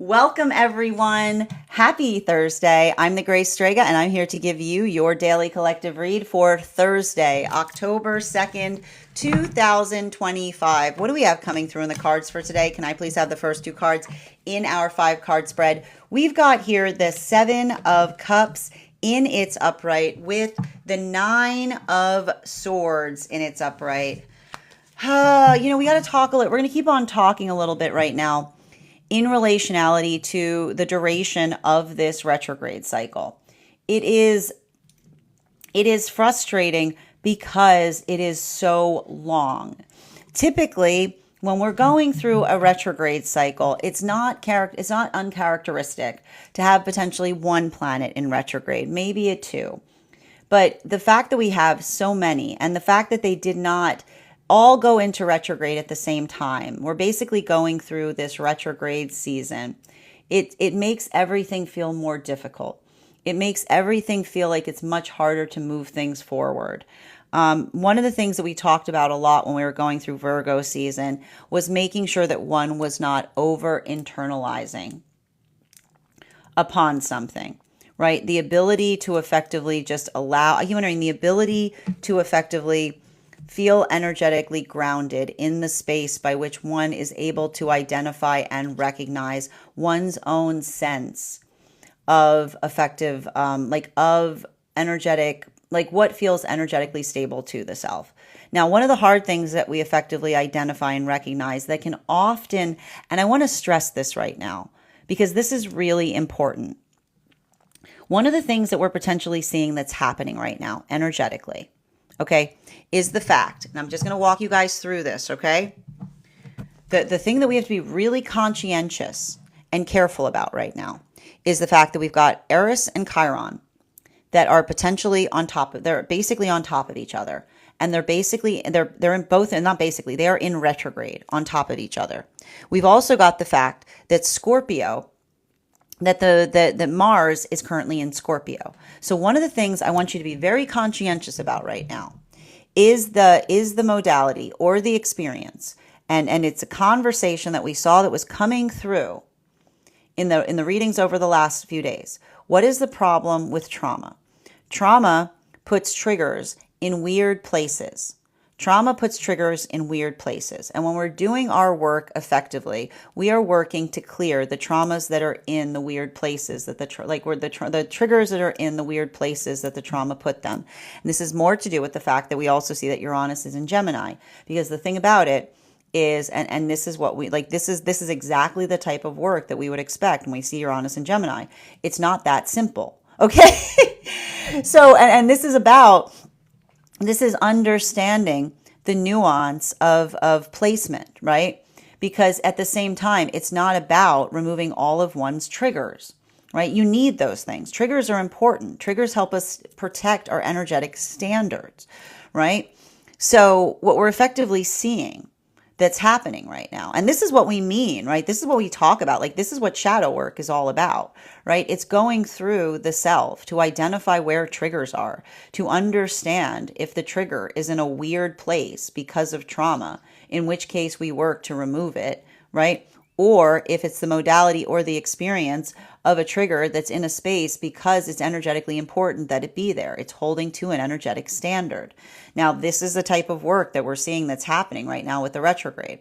Welcome, everyone. Happy Thursday. I'm the Grace Strega, and I'm here to give you your daily collective read for Thursday, October 2nd, 2025. What do we have coming through in the cards for today? Can I please have the first two cards in our 5-card spread? We've got here the 7 of Cups in its upright with the 9 of Swords in its upright. We got to talk a little. We're going to keep on talking a little bit right now in relationality to the duration of this retrograde cycle. It is frustrating because it is so long. Typically, when we're going through a retrograde cycle, it's not uncharacteristic to have potentially one planet in retrograde, maybe a two. But the fact that we have so many, and the fact that they did not all go into retrograde at the same time, we're basically going through this retrograde season. It makes everything feel more difficult. It makes everything feel like it's much harder to move things forward. One of the things that we talked about a lot when we were going through Virgo season was making sure that one was not over internalizing upon something, right? The ability to effectively just allow, the ability to effectively feel energetically grounded in the space by which one is able to identify and recognize one's own sense of effective, of energetic, like what feels energetically stable to the self. Now, one of the hard things that we effectively identify and recognize that can often, and I want to stress this right now because this is really important. One of the things that we're potentially seeing that's happening right now energetically, okay, is the fact, and I'm just going to walk you guys through this, okay? The thing that we have to be really conscientious and careful about right now is the fact that we've got Eris and Chiron that are potentially they're basically on top of each other. And they're in both, and not basically, they are in retrograde on top of each other. We've also got the fact that Scorpio, that Mars is currently in Scorpio. So one of the things I want you to be very conscientious about right now is the modality or the experience. And it's a conversation that we saw that was coming through in the readings over the last few days. What is the problem with trauma? Trauma puts triggers in weird places. Trauma puts triggers in weird places. And when we're doing our work effectively, we are working to clear the traumas that are in the weird places that the triggers that are in the weird places that the trauma put them. And this is more to do with the fact that we also see that Uranus is in Gemini, because the thing about it is, and this is what we like, this is exactly the type of work that we would expect when we see Uranus in Gemini. It's not that simple. Okay. So, and this is understanding the nuance of placement, right? Because at the same time, it's not about removing all of one's triggers, right? You need those things. Triggers are important. Triggers help us protect our energetic standards, right? So what we're effectively seeing that's happening right now. And this is what we mean, right? This is what we talk about. Like, this is what shadow work is all about, right? It's going through the self to identify where triggers are, to understand if the trigger is in a weird place because of trauma, in which case we work to remove it, right? Or if it's the modality or the experience of a trigger that's in a space because it's energetically important that it be there. It's holding to an energetic standard. Now, this is the type of work that we're seeing that's happening right now with the retrograde.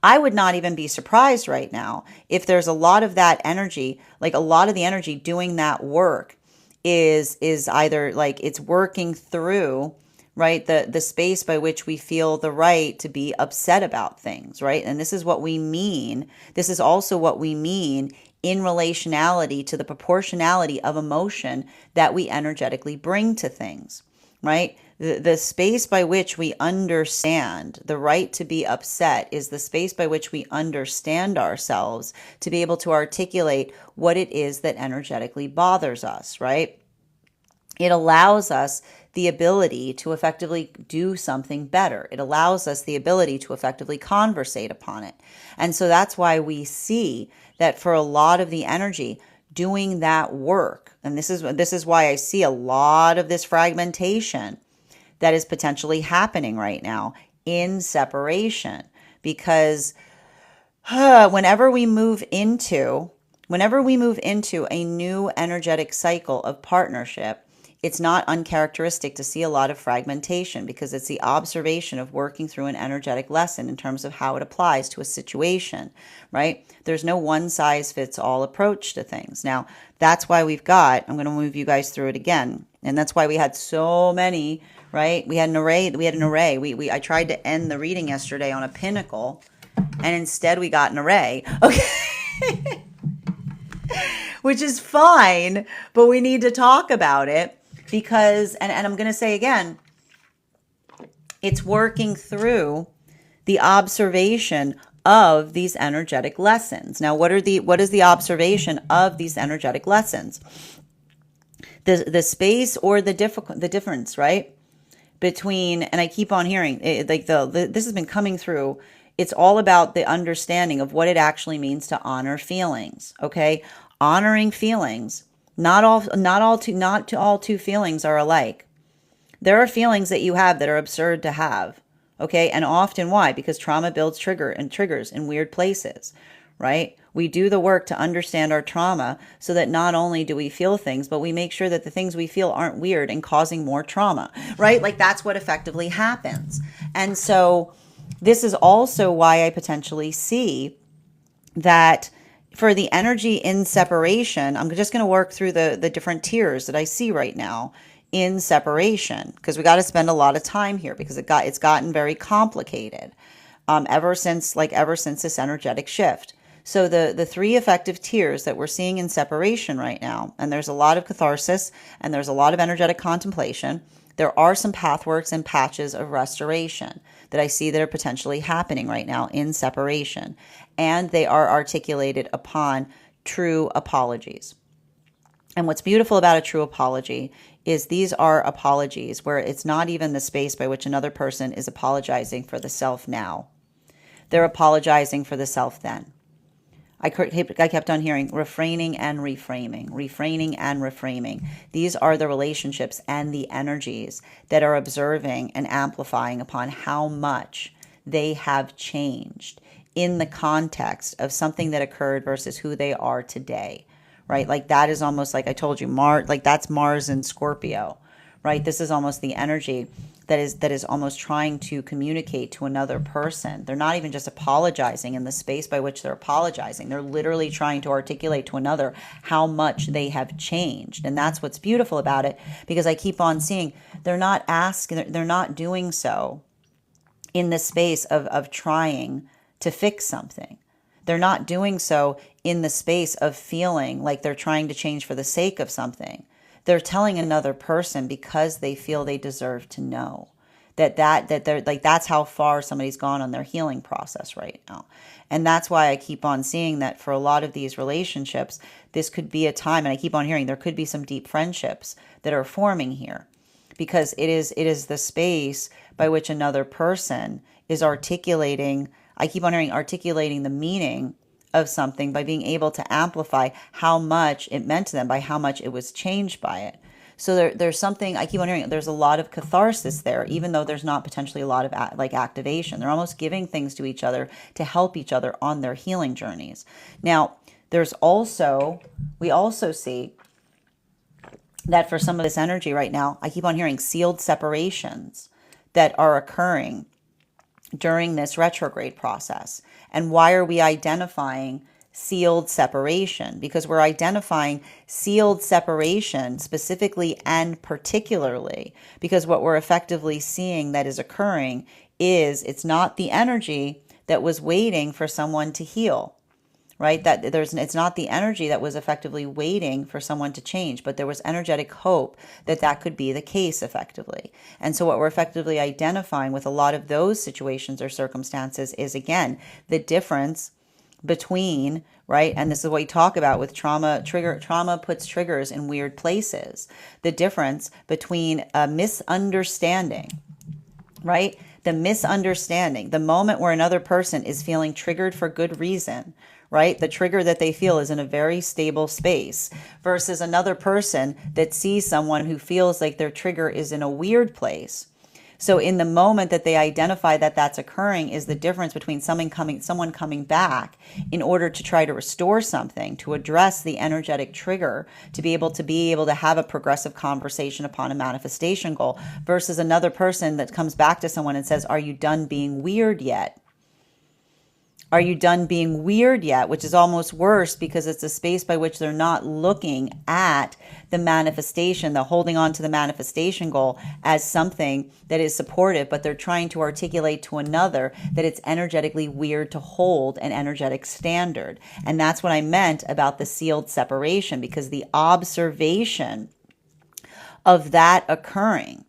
I would not even be surprised right now if there's a lot of that energy, like a lot of the energy doing that work is either like it's working through, right, the space by which we feel the right to be upset about things, right? And this is what we mean. This is also what we mean in relationality to the proportionality of emotion that we energetically bring to things, right? The space by which we understand the right to be upset is the space by which we understand ourselves to be able to articulate what it is that energetically bothers us, right? It allows us the ability to effectively do something better. It allows us the ability to effectively conversate upon it. And so that's why we see that for a lot of the energy doing that work, and this is why I see a lot of this fragmentation that is potentially happening right now in separation, because whenever we move into whenever we move into a new energetic cycle of partnership, it's not uncharacteristic to see a lot of fragmentation because it's the observation of working through an energetic lesson in terms of how it applies to a situation, right? There's no one size fits all approach to things. Now, that's why I'm going to move you guys through it again. And that's why we had so many, right? We had an array. I tried to end the reading yesterday on a pinnacle, and instead we got an array. Okay. Which is fine, but we need to talk about it because, and I'm going to say again, it's working through the observation of these energetic lessons. Now, what is the observation of these energetic lessons? The space or the difference, right? Between, and I keep on hearing it, like this has been coming through. It's all about the understanding of what it actually means to honor feelings. Okay, honoring feelings. Not all two feelings are alike. There are feelings that you have that are absurd to have. Okay, and often why? Because trauma builds triggers in weird places, right? We do the work to understand our trauma so that not only do we feel things, but we make sure that the things we feel aren't weird and causing more trauma, right? Like that's what effectively happens. And so this is also why I potentially see that for the energy in separation, I'm just going to work through the different tiers that I see right now in separation, because we got to spend a lot of time here because it's gotten very complicated ever since this energetic shift. So the three effective tiers that we're seeing in separation right now, and there's a lot of catharsis and there's a lot of energetic contemplation. There are some pathworks and patches of restoration that I see that are potentially happening right now in separation, and they are articulated upon true apologies. And what's beautiful about a true apology is these are apologies where it's not even the space by which another person is apologizing for the self now. They're apologizing for the self then. I kept on hearing refraining and reframing. These are the relationships and the energies that are observing and amplifying upon how much they have changed in the context of something that occurred versus who they are today, right? Like that is almost like I told you, that's Mars and Scorpio, right? This is almost the energy that is almost trying to communicate to another person. They're not even just apologizing in the space by which they're apologizing. They're literally trying to articulate to another how much they have changed. And that's what's beautiful about it, because I keep on seeing they're not doing so in the space of trying to fix something. They're not doing so in the space of feeling like they're trying to change for the sake of something. They're telling another person because they feel they deserve to know that they're like, that's how far somebody's gone on their healing process right now. And that's why I keep on seeing that for a lot of these relationships, this could be a time, and I keep on hearing there could be some deep friendships that are forming here, because it is the space by which another person is articulating. I keep on hearing articulating the meaning of something by being able to amplify how much it meant to them, by how much it was changed by it. So there's something, I keep on hearing, there's a lot of catharsis there, even though there's not potentially a lot of activation. They're almost giving things to each other to help each other on their healing journeys. Now, we also see that for some of this energy right now, I keep on hearing sealed separations that are occurring during this retrograde process. And why are we identifying sealed separation? Because we're identifying sealed separation specifically and particularly because what we're effectively seeing that is occurring is it's not the energy that was waiting for someone to heal, right? It's not the energy that was effectively waiting for someone to change, but there was energetic hope that could be the case effectively. And so what we're effectively identifying with a lot of those situations or circumstances is, again, the difference between, right? And this is what we talk about with trauma. Trauma puts triggers in weird places. The difference between a misunderstanding, right? The misunderstanding, the moment where another person is feeling triggered for good reason, right? The trigger that they feel is in a very stable space versus another person that sees someone who feels like their trigger is in a weird place. So in the moment that they identify that that's occurring is the difference between someone coming back in order to try to restore something, to address the energetic trigger, to be able to have a progressive conversation upon a manifestation goal, versus another person that comes back to someone and says, "Are you done being weird yet? Are you done being weird yet?" Which is almost worse because it's a space by which they're not looking at the manifestation, the holding on to the manifestation goal as something that is supportive, but they're trying to articulate to another that it's energetically weird to hold an energetic standard. And that's what I meant about the sealed separation, because the observation of that occurring,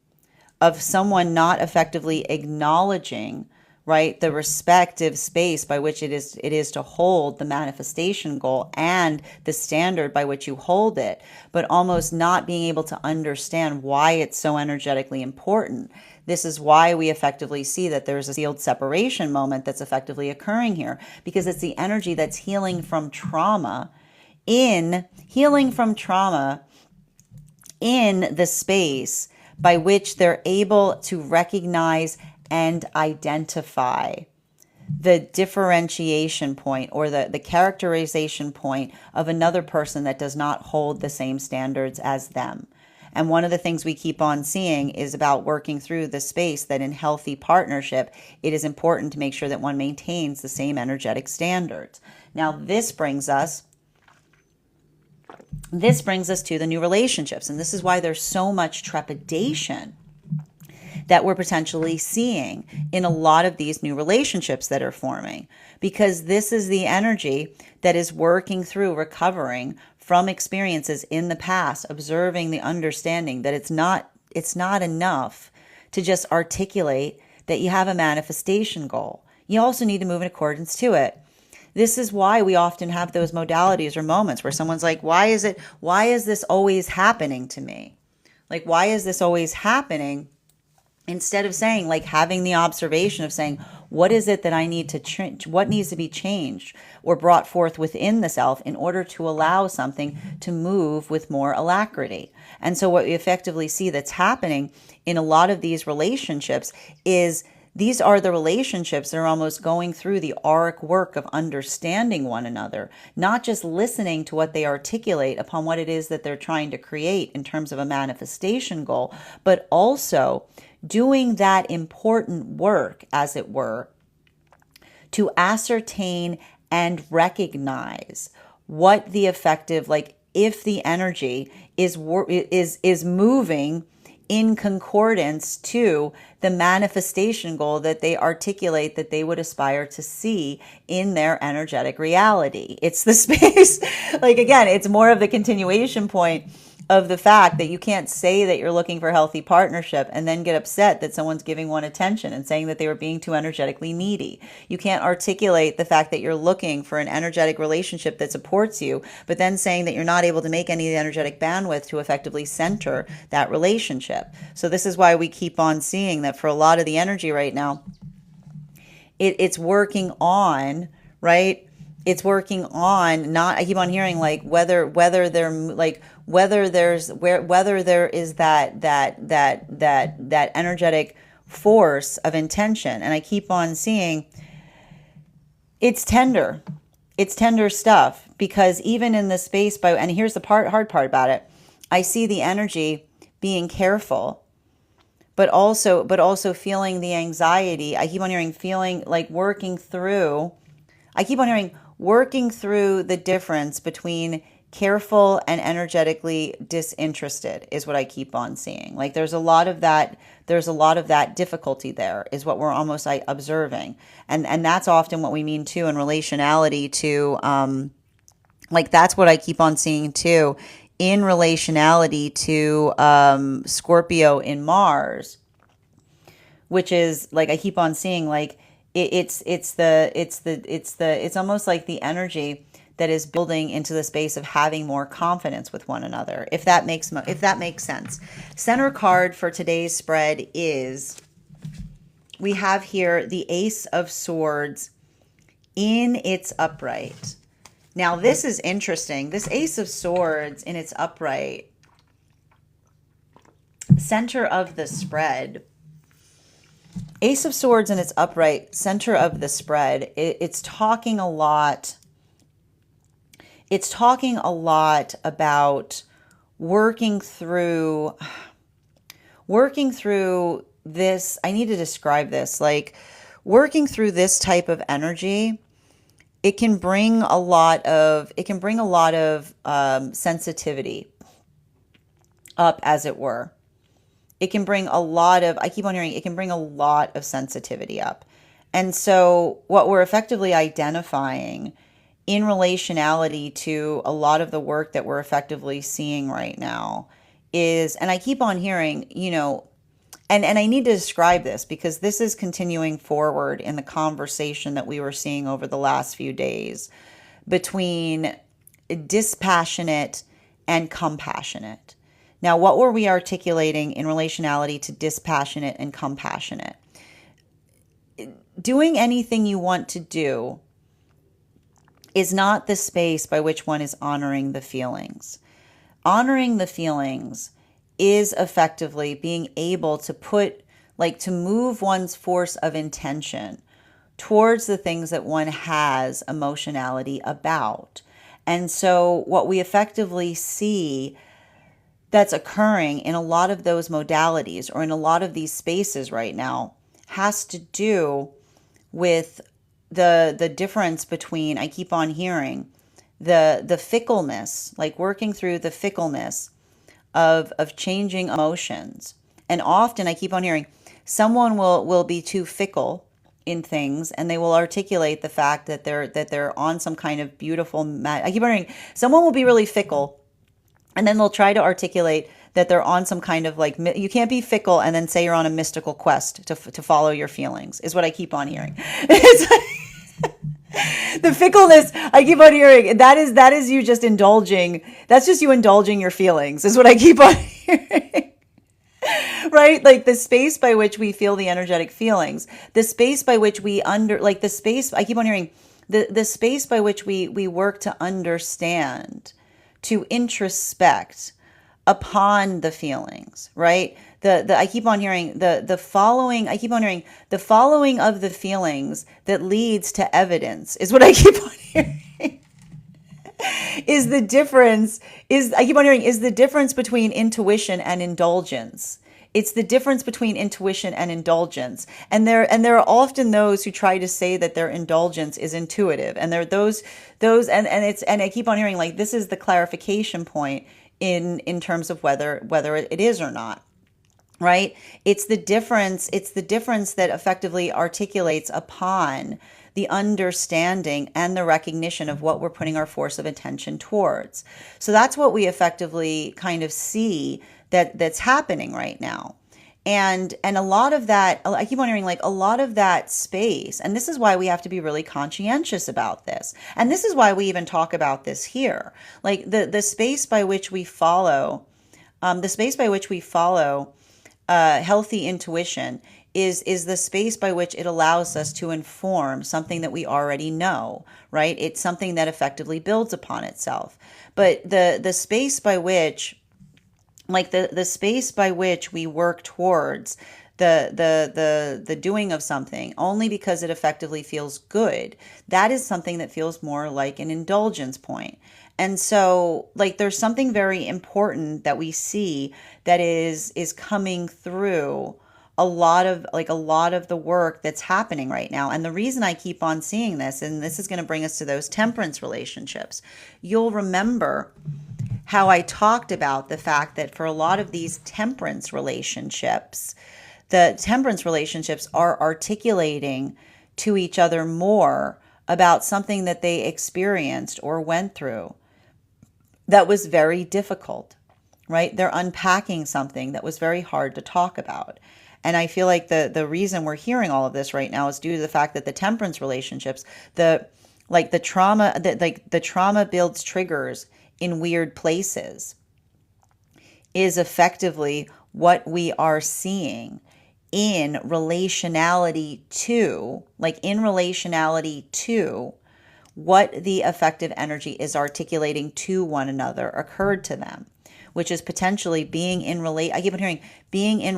of someone not effectively acknowledging, right, the respective space by which it is to hold the manifestation goal and the standard by which you hold it, but almost not being able to understand why it's so energetically important. This is why we effectively see that there's a sealed separation moment that's effectively occurring here, because it's the energy that's healing from trauma in the space by which they're able to recognize and identify the differentiation point, or the characterization point of another person that does not hold the same standards as them. And one of the things we keep on seeing is about working through the space that in healthy partnership, it is important to make sure that one maintains the same energetic standards. Now, this brings us to the new relationships. And this is why there's so much trepidation that we're potentially seeing in a lot of these new relationships that are forming, because this is the energy that is working through recovering from experiences in the past, observing the understanding that it's not enough to just articulate that you have a manifestation goal. You also need to move in accordance to it. This is why we often have those modalities or moments where someone's like, why is this always happening to me? Like, why is this always happening? Instead of saying, like, having the observation of saying, what is it that I need to change? What needs to be changed or brought forth within the self in order to allow something to move with more alacrity? And so what we effectively see that's happening in a lot of these relationships is these are the relationships that are almost going through the auric work of understanding one another, not just listening to what they articulate upon what it is that they're trying to create in terms of a manifestation goal, but also doing that important work, as it were, to ascertain and recognize what the effective, like, if the energy is moving in concordance to the manifestation goal that they articulate that they would aspire to see in their energetic reality. It's the space, like, again, it's more of the continuation point of the fact that you can't say that you're looking for healthy partnership and then get upset that someone's giving one attention and saying that they were being too energetically needy. You can't articulate the fact that you're looking for an energetic relationship that supports you, but then saying that you're not able to make any of the energetic bandwidth to effectively center that relationship. So this is why we keep on seeing that for a lot of the energy right now, it's working on, right? It's working on not, I keep on hearing, like, whether there is that energetic force of intention. And I keep on seeing it's tender stuff, because even in the space and here's the hard part about it, I see the energy being careful, but also feeling the anxiety. I keep on hearing working through the difference between careful and energetically disinterested is what I keep on seeing. Like, there's a lot of that difficulty there is what we're almost observing. And that's often what we mean too in relationality to, like, that's what I keep on seeing too in relationality to Scorpio in Mars, which is, like, I keep on seeing, like, it's almost like the energy that is building into the space of having more confidence with one another, if that makes sense. Center card for today's spread is, we have here the Ace of Swords in its upright. Now, this is interesting. This Ace of Swords in its upright, center of the spread, Ace of Swords in its upright center of the spread, it's talking a lot. It's talking a lot about working through this. I need to describe this, like working through this type of energy. It can bring a lot of sensitivity up, as it were. It can bring a lot of, I keep on hearing, it can bring a lot of sensitivity up. And so what we're effectively identifying in relationality to a lot of the work that we're effectively seeing right now is, and I keep on hearing, and I need to describe this because this is continuing forward in the conversation that we were seeing over the last few days between dispassionate and compassionate. Now, what were we articulating in relationality to dispassionate and compassionate? Doing anything you want to do is not the space by which one is honoring the feelings. Honoring the feelings is effectively being able to to move one's force of intention towards the things that one has emotionality about. And so what we effectively see that's occurring in a lot of those modalities or in a lot of these spaces right now has to do with the difference between, I keep on hearing, the fickleness, like working through the fickleness of changing emotions. And often I keep on hearing someone will be too fickle in things, and they will articulate the fact that they're on some kind of beautiful I keep on hearing someone will be really fickle, and then they'll try to articulate that they're on some kind of you can't be fickle and then say you're on a mystical quest to follow your feelings, is what I keep on hearing. The fickleness, I keep on hearing, that is you just indulging. That's just you indulging your feelings, is what I keep on hearing. Right? Like the space by which we feel the energetic feelings, the space by which we the space, I keep on hearing, the space by which we work to understand, to introspect upon the feelings, right? I keep on hearing the following, I keep on hearing the following of the feelings that leads to evidence, is what I keep on hearing. Is the difference, I keep on hearing, is the difference between intuition and indulgence. It's the difference between intuition and indulgence. And there are often those who try to say that their indulgence is intuitive. And there are those and I keep on hearing, like, this is the clarification point in terms of whether it is or not. Right? It's the difference that effectively articulates upon the understanding and the recognition of what we're putting our force of attention towards. So that's what we effectively kind of see that's happening right now. And a lot of that, I keep on hearing, like, a lot of that space, and this is why we have to be really conscientious about this. And this is why we even talk about this here. Like the space by which we follow, healthy intuition is the space by which it allows us to inform something that we already know, right? It's something that effectively builds upon itself. But the space by which, the space by which we work towards the doing of something only because it effectively feels good, that is something that feels more like an indulgence point. And so, there's something very important that we see that is coming through a lot of the work that's happening right now. And the reason I keep on seeing this, and this is going to bring us to those temperance relationships, you'll remember how I talked about the fact that for a lot of these temperance relationships, the temperance relationships are articulating to each other more about something that they experienced or went through that was very difficult, right? They're unpacking something that was very hard to talk about. And I feel like the reason we're hearing all of this right now is due to the fact that the temperance relationships, the trauma builds triggers in weird places, is effectively what we are seeing in relationality to what the affective energy is articulating to one another occurred to them, which is potentially being in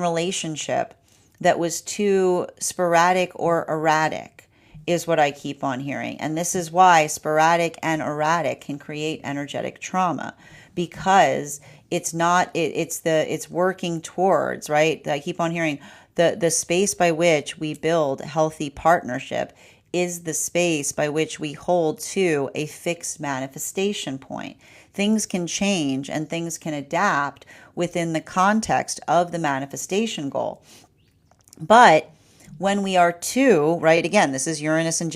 relationship that was too sporadic or erratic, is what I keep on hearing. And this is why sporadic and erratic can create energetic trauma, because it's not it's working towards, right? I keep on hearing the space by which we build healthy partnership is the space by which we hold to a fixed manifestation point. Things can change and things can adapt within the context of the manifestation goal. But when we are too, right, again, this is Uranus and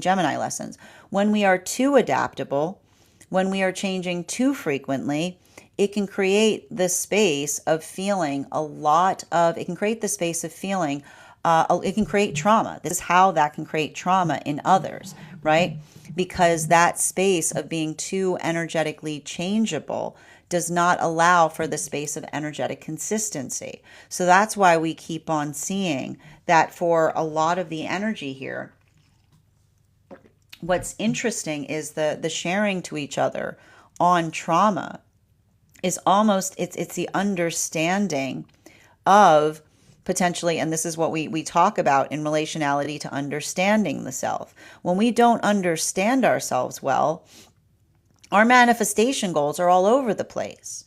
Gemini lessons. When we are too adaptable, when we are changing too frequently, it can create the space of feeling it can create the space of feeling, it can create trauma. This is how that can create trauma in others, right? Because that space of being too energetically changeable does not allow for the space of energetic consistency. So that's why we keep on seeing that for a lot of the energy here. What's interesting is the sharing to each other on trauma is almost, it's the understanding of potentially, and this is what we talk about in relationality to understanding the self. When we don't understand ourselves well, our manifestation goals are all over the place.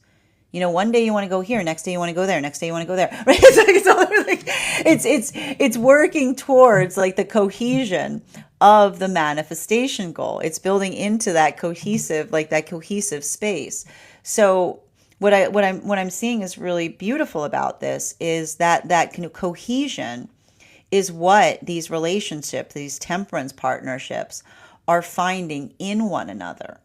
You know, one day you want to go here, next day you want to go there, next day you want to go there. Right? It's working towards like the cohesion of the manifestation goal. It's building into that cohesive space. So what I'm seeing is really beautiful about this is that kind of cohesion is what these relationships, these temperance partnerships are finding in one another.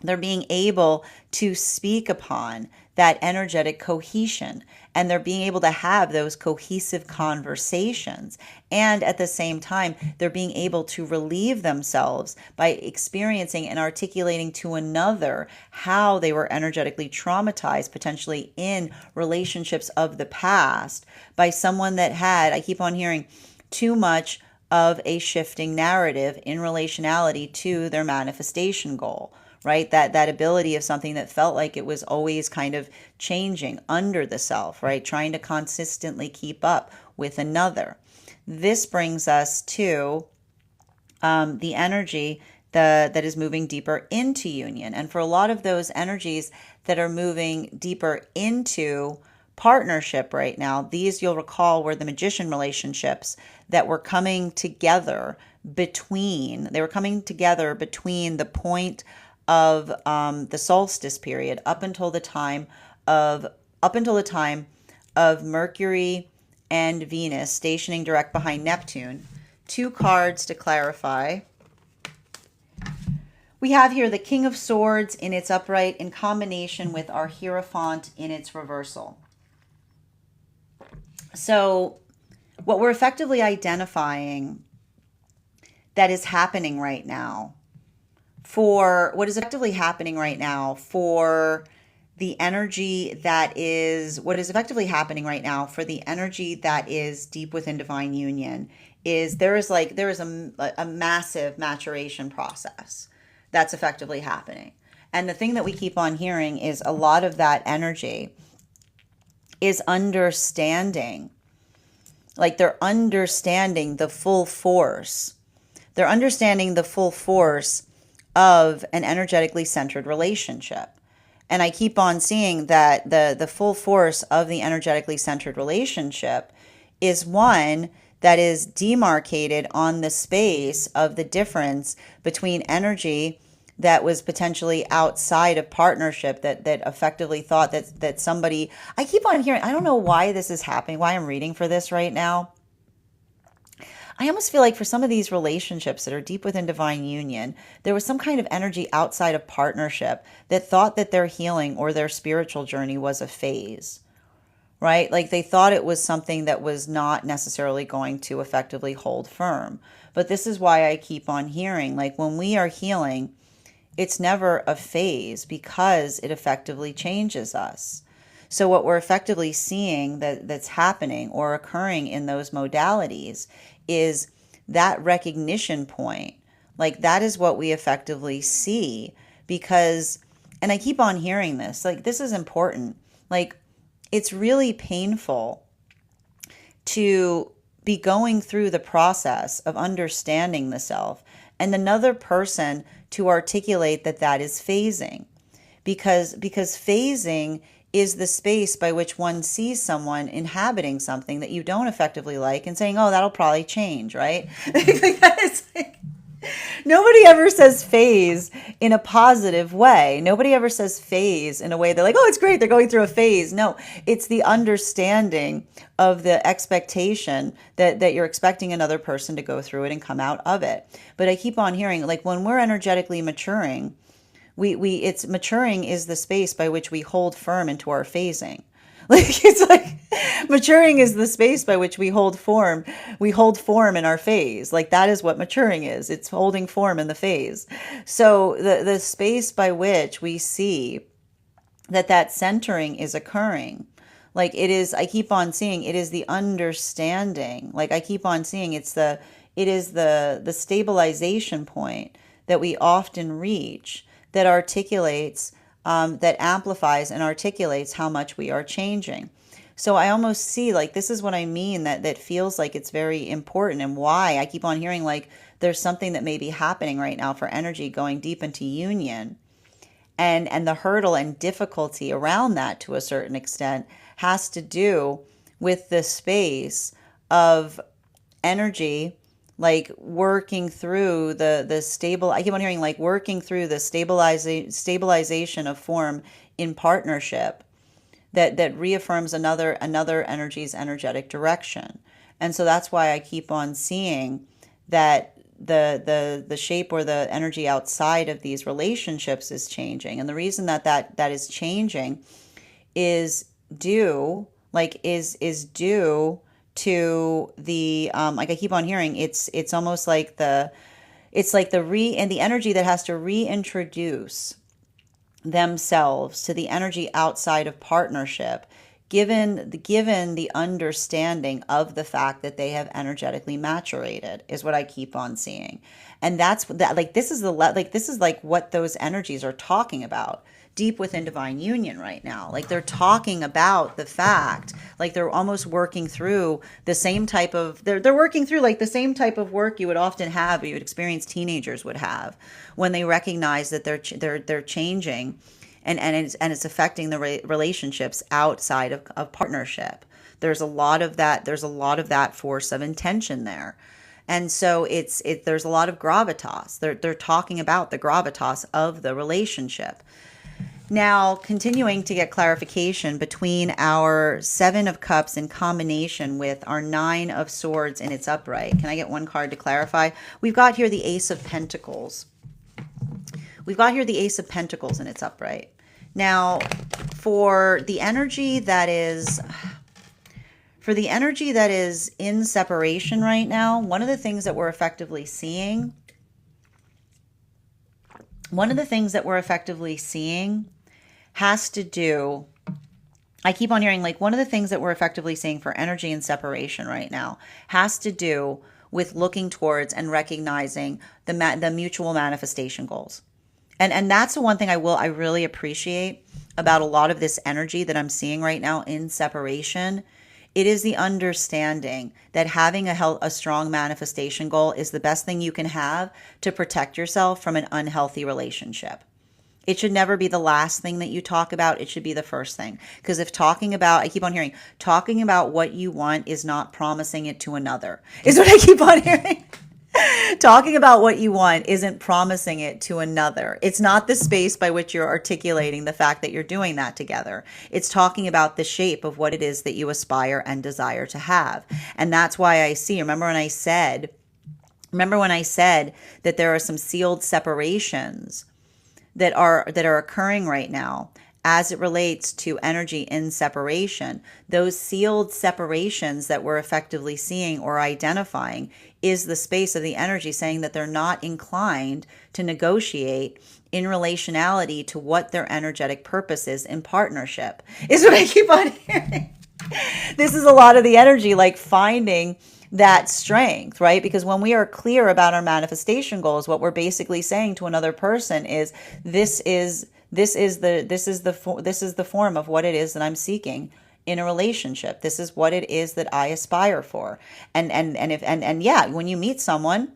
They're being able to speak upon that energetic cohesion, and they're being able to have those cohesive conversations. And at the same time, they're being able to relieve themselves by experiencing and articulating to another how they were energetically traumatized, potentially in relationships of the past, by someone that had, I keep on hearing, too much of a shifting narrative in relationality to their manifestation goal. Right? That ability of something that felt like it was always kind of changing under the self, right? Trying to consistently keep up with another. This brings us to the energy that is moving deeper into union. And for a lot of those energies that are moving deeper into partnership right now, these, you'll recall, were the magician relationships that were coming together between the point of the solstice period up until the time of Mercury and Venus stationing direct behind Neptune. Two cards to clarify. We have here the King of Swords in its upright in combination with our Hierophant in its reversal. So what we're effectively identifying that is happening right now, for what is effectively happening right now for the energy that is deep within divine union, is there is a massive maturation process that's effectively happening. And the thing that we keep on hearing is a lot of that energy is understanding, like they're understanding the full force. They're understanding the full force of an energetically centered relationship. And I keep on seeing that the full force of the energetically centered relationship is one that is demarcated on the space of the difference between energy that was potentially outside of partnership, that effectively thought that somebody, I keep on hearing, I don't know why this is happening, why I'm reading for this right now. I almost feel like for some of these relationships that are deep within divine union, there was some kind of energy outside of partnership that thought that their healing or their spiritual journey was a phase, right? Like they thought it was something that was not necessarily going to effectively hold firm. But this is why I keep on hearing, like when we are healing, it's never a phase because it effectively changes us. So what we're effectively seeing that's happening or occurring in those modalities is that recognition point. Like that is what we effectively see, because, and I keep on hearing this, like this is important. Like it's really painful to be going through the process of understanding the self, and another person to articulate that that is phasing, because phasing is the space by which one sees someone inhabiting something that you don't effectively like and saying, oh, that'll probably change, right? It's like, nobody ever says phase in a positive way. Nobody ever says phase in a way they're like, oh, it's great, they're going through a phase. No, it's the understanding of the expectation that you're expecting another person to go through it and come out of it. But I keep on hearing, like, when we're energetically maturing, it's maturing is the space by which we hold firm into our phasing. Like, it's like maturing is the space by which we hold form in our phase. Like, that is what maturing is. It's holding form in the phase. So the space by which we see that centering is occurring, like, it is, I keep on seeing it is the understanding. Like, I keep on seeing it is the stabilization point that we often reach, that articulates, that amplifies and articulates how much we are changing. So I almost see, like, this is what I mean, that feels like it's very important, and why I keep on hearing, like, there's something that may be happening right now for energy going deep into union. And the hurdle and difficulty around that, to a certain extent, has to do with the space of energy, like, working through the stable, I keep on hearing, like, working through the stabilization of form in partnership, that reaffirms another energy's energetic direction. And so that's why I keep on seeing that the shape or the energy outside of these relationships is changing. And the reason that is changing is due to the, like, I keep on hearing, it's almost like the energy that has to reintroduce themselves to the energy outside of partnership, given the understanding of the fact that they have energetically maturated, is what I keep on seeing. And that's that, like, this is like what those energies are talking about deep within divine union right now. Like, they're talking about the fact, like, they're almost working through the same type of, they're working through, like, the same type of work you would often have, you would experience teenagers would have, when they recognize that they're changing, and it's affecting the relationships outside of partnership. There's a lot of that force of intention there. And so there's a lot of gravitas. They're talking about the gravitas of the relationship. Now, continuing to get clarification between our 7 of Cups in combination with our 9 of Swords in its upright. Can I get one card to clarify? We've got here the Ace of Pentacles. We've got here the Ace of Pentacles in its upright. Now, for the energy that is in separation right now, one of the things that we're effectively seeing has to do, I keep on hearing, like, one of the things that we're effectively seeing for energy and separation right now has to do with looking towards and recognizing the mutual manifestation goals. And that's the one thing I really appreciate about a lot of this energy that I'm seeing right now in separation. It is the understanding that having a strong manifestation goal is the best thing you can have to protect yourself from an unhealthy relationship. It should never be the last thing that you talk about. It should be the first thing. Because if I keep on hearing, talking about what you want is not promising it to another, is what I keep on hearing. Talking about what you want isn't promising it to another. It's not the space by which you're articulating the fact that you're doing that together. It's talking about the shape of what it is that you aspire and desire to have. And that's why I see, remember when I said that there are some sealed separations that are occurring right now as it relates to energy in separation. Those sealed separations that we're effectively seeing or identifying is the space of the energy saying that they're not inclined to negotiate in relationality to what their energetic purpose is in partnership, is what I keep on hearing. This is a lot of the energy, like, finding that strength, right? Because when we are clear about our manifestation goals, what we're basically saying to another person is, this is the form of what it is that I'm seeking in a relationship. This is what it is that I aspire for. And yeah, when you meet someone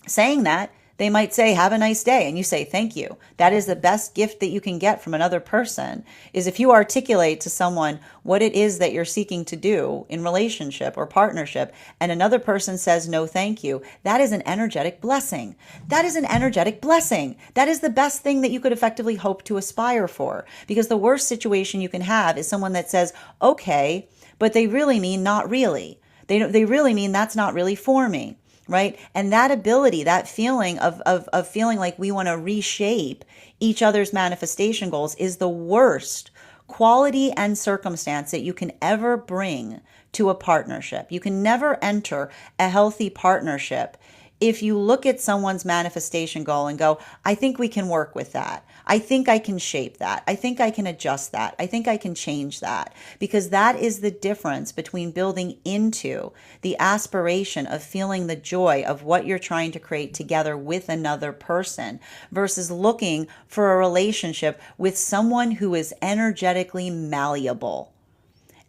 saying that, they might say, have a nice day. And you say, thank you. That is the best gift that you can get from another person, is if you articulate to someone what it is that you're seeking to do in relationship or partnership, and another person says, no, thank you. That is an energetic blessing. That is an energetic blessing. That is the best thing that you could effectively hope to aspire for. Because the worst situation you can have is someone that says, okay, but they really mean not really. They really mean that's not really for me. Right. And that ability, that feeling of feeling like we want to reshape each other's manifestation goals is the worst quality and circumstance that you can ever bring to a partnership. You can never enter a healthy partnership if you look at someone's manifestation goal and go, I think we can work with that. I think I can shape that. I think I can adjust that. I think I can change that. Because that is the difference between building into the aspiration of feeling the joy of what you're trying to create together with another person versus looking for a relationship with someone who is energetically malleable.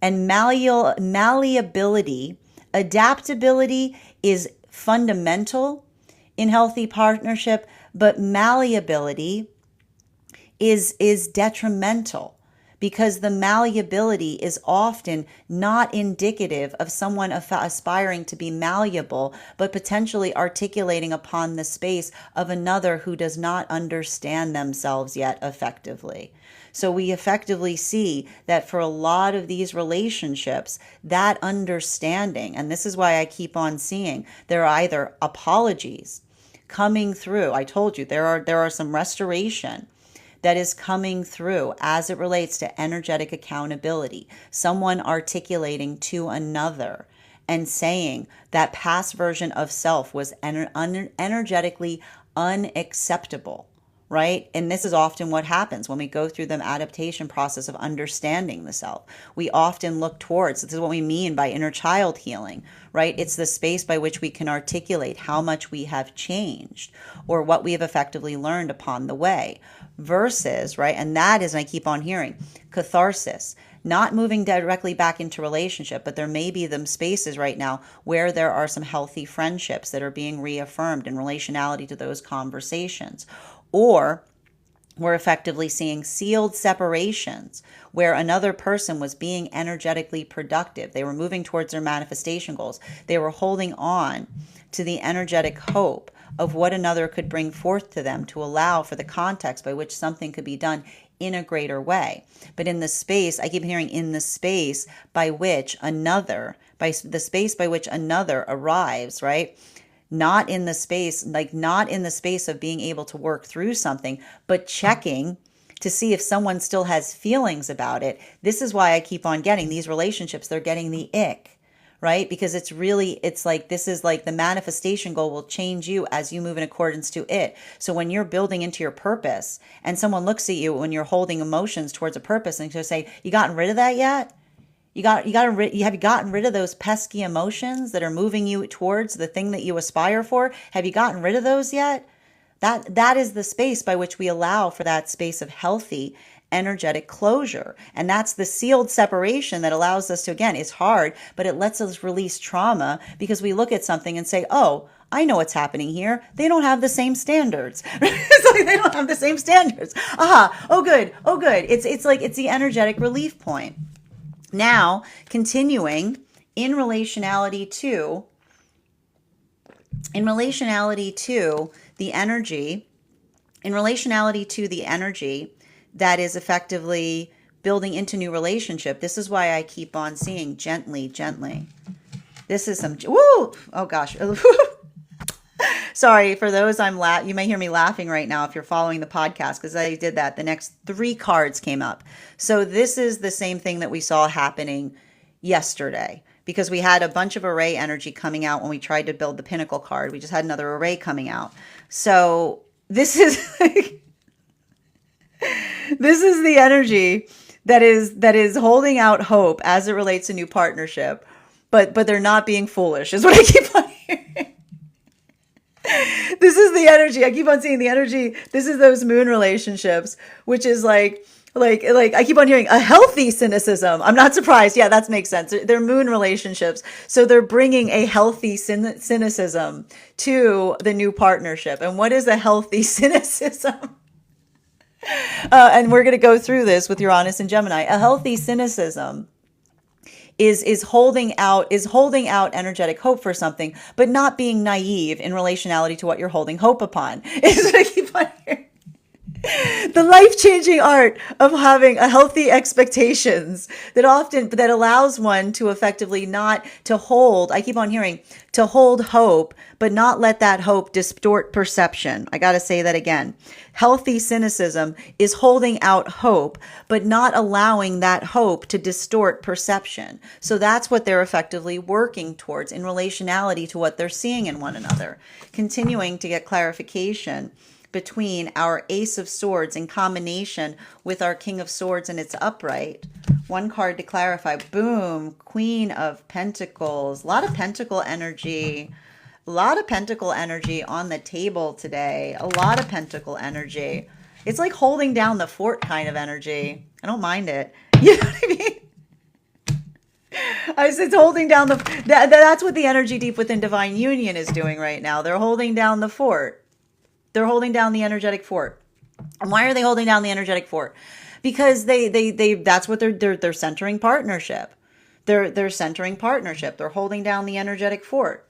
And malleability, adaptability is fundamental in healthy partnership, but malleability is detrimental, because the malleability is often not indicative of someone aspiring to be malleable, but potentially articulating upon the space of another who does not understand themselves yet effectively. So we effectively see that for a lot of these relationships, that understanding, and this is why I keep on seeing, there are either apologies coming through. I told you there are some restoration that is coming through as it relates to energetic accountability. Someone articulating to another and saying that past version of self was energetically unacceptable. Right? And this is often what happens when we go through the adaptation process of understanding the self. We often look towards, this is what we mean by inner child healing, right? It's the space by which we can articulate how much we have changed or what we have effectively learned upon the way versus, right? And that is, and I keep on hearing, catharsis. Not moving directly back into relationship, but there may be them spaces right now where there are some healthy friendships that are being reaffirmed in relationality to those conversations. Or we're effectively seeing sealed separations where another person was being energetically productive. They were moving towards their manifestation goals. They were holding on to the energetic hope of what another could bring forth to them to allow for the context by which something could be done in a greater way. But in the space, I keep hearing in the space by which another, by the space by which another arrives, right? Not in the space, not in the space of being able to work through something, but checking to see if someone still has feelings about it. This is why I keep on getting these relationships. They're getting the ick, right? Because it's like, this is like the manifestation goal will change you as you move in accordance to it. So when you're building into your purpose and someone looks at you when you're holding emotions towards a purpose and to say, you gotten rid of that yet? Have you gotten rid of those pesky emotions that are moving you towards the thing that you aspire for? Have you gotten rid of those yet? That is the space by which we allow for that space of healthy, energetic closure. And that's the sealed separation that allows us to, again, it's hard, but it lets us release trauma because we look at something and say, oh, I know what's happening here. They don't have the same standards. It's like they don't have the same standards. Aha. Oh, good. Oh, good. It's like it's the energetic relief point. Now, continuing in relationality to the energy, that is effectively building into new relationship. This is why I keep on seeing gently. This is some, woo! Oh gosh. Sorry for those you may hear me laughing right now if you're following the podcast because I did that. The next 3 cards came up. So this is the same thing that we saw happening yesterday because we had a bunch of array energy coming out when we tried to build the pinnacle card. We just had another array coming out. So this is this is the energy that is holding out hope as it relates to new partnership, but they're not being foolish is what I keep on hearing. This is the energy. I keep on seeing the energy. This is those moon relationships, which is like, Like I keep on hearing a healthy cynicism. I'm not surprised. Yeah, that makes sense. They're moon relationships. So they're bringing a healthy cynicism to the new partnership. And what is a healthy cynicism? And we're going to go through this with Uranus and Gemini. A healthy cynicism is holding out energetic hope for something, but not being naive in relationality to what you're holding hope upon. Is what I keep on hearing. The life-changing art of having a healthy expectations that allows one to effectively not to hold, I keep on hearing, to hold hope, but not let that hope distort perception. I got to say that again. Healthy cynicism is holding out hope, but not allowing that hope to distort perception. So that's what they're effectively working towards in relationality to what they're seeing in one another. Continuing to get clarification between our Ace of Swords in combination with our King of Swords and its upright. One card to clarify. Boom. Queen of Pentacles. A lot of Pentacle energy. A lot of Pentacle energy on the table today. A lot of Pentacle energy. It's like holding down the fort kind of energy. I don't mind it. You know what I mean? I said it's holding down that's what the energy deep within Divine Union is doing right now. They're holding down the fort. They're holding down the energetic fort. And why are they holding down the energetic fort? Because they that's what they're centering partnership. They're centering partnership. They're holding down the energetic fort.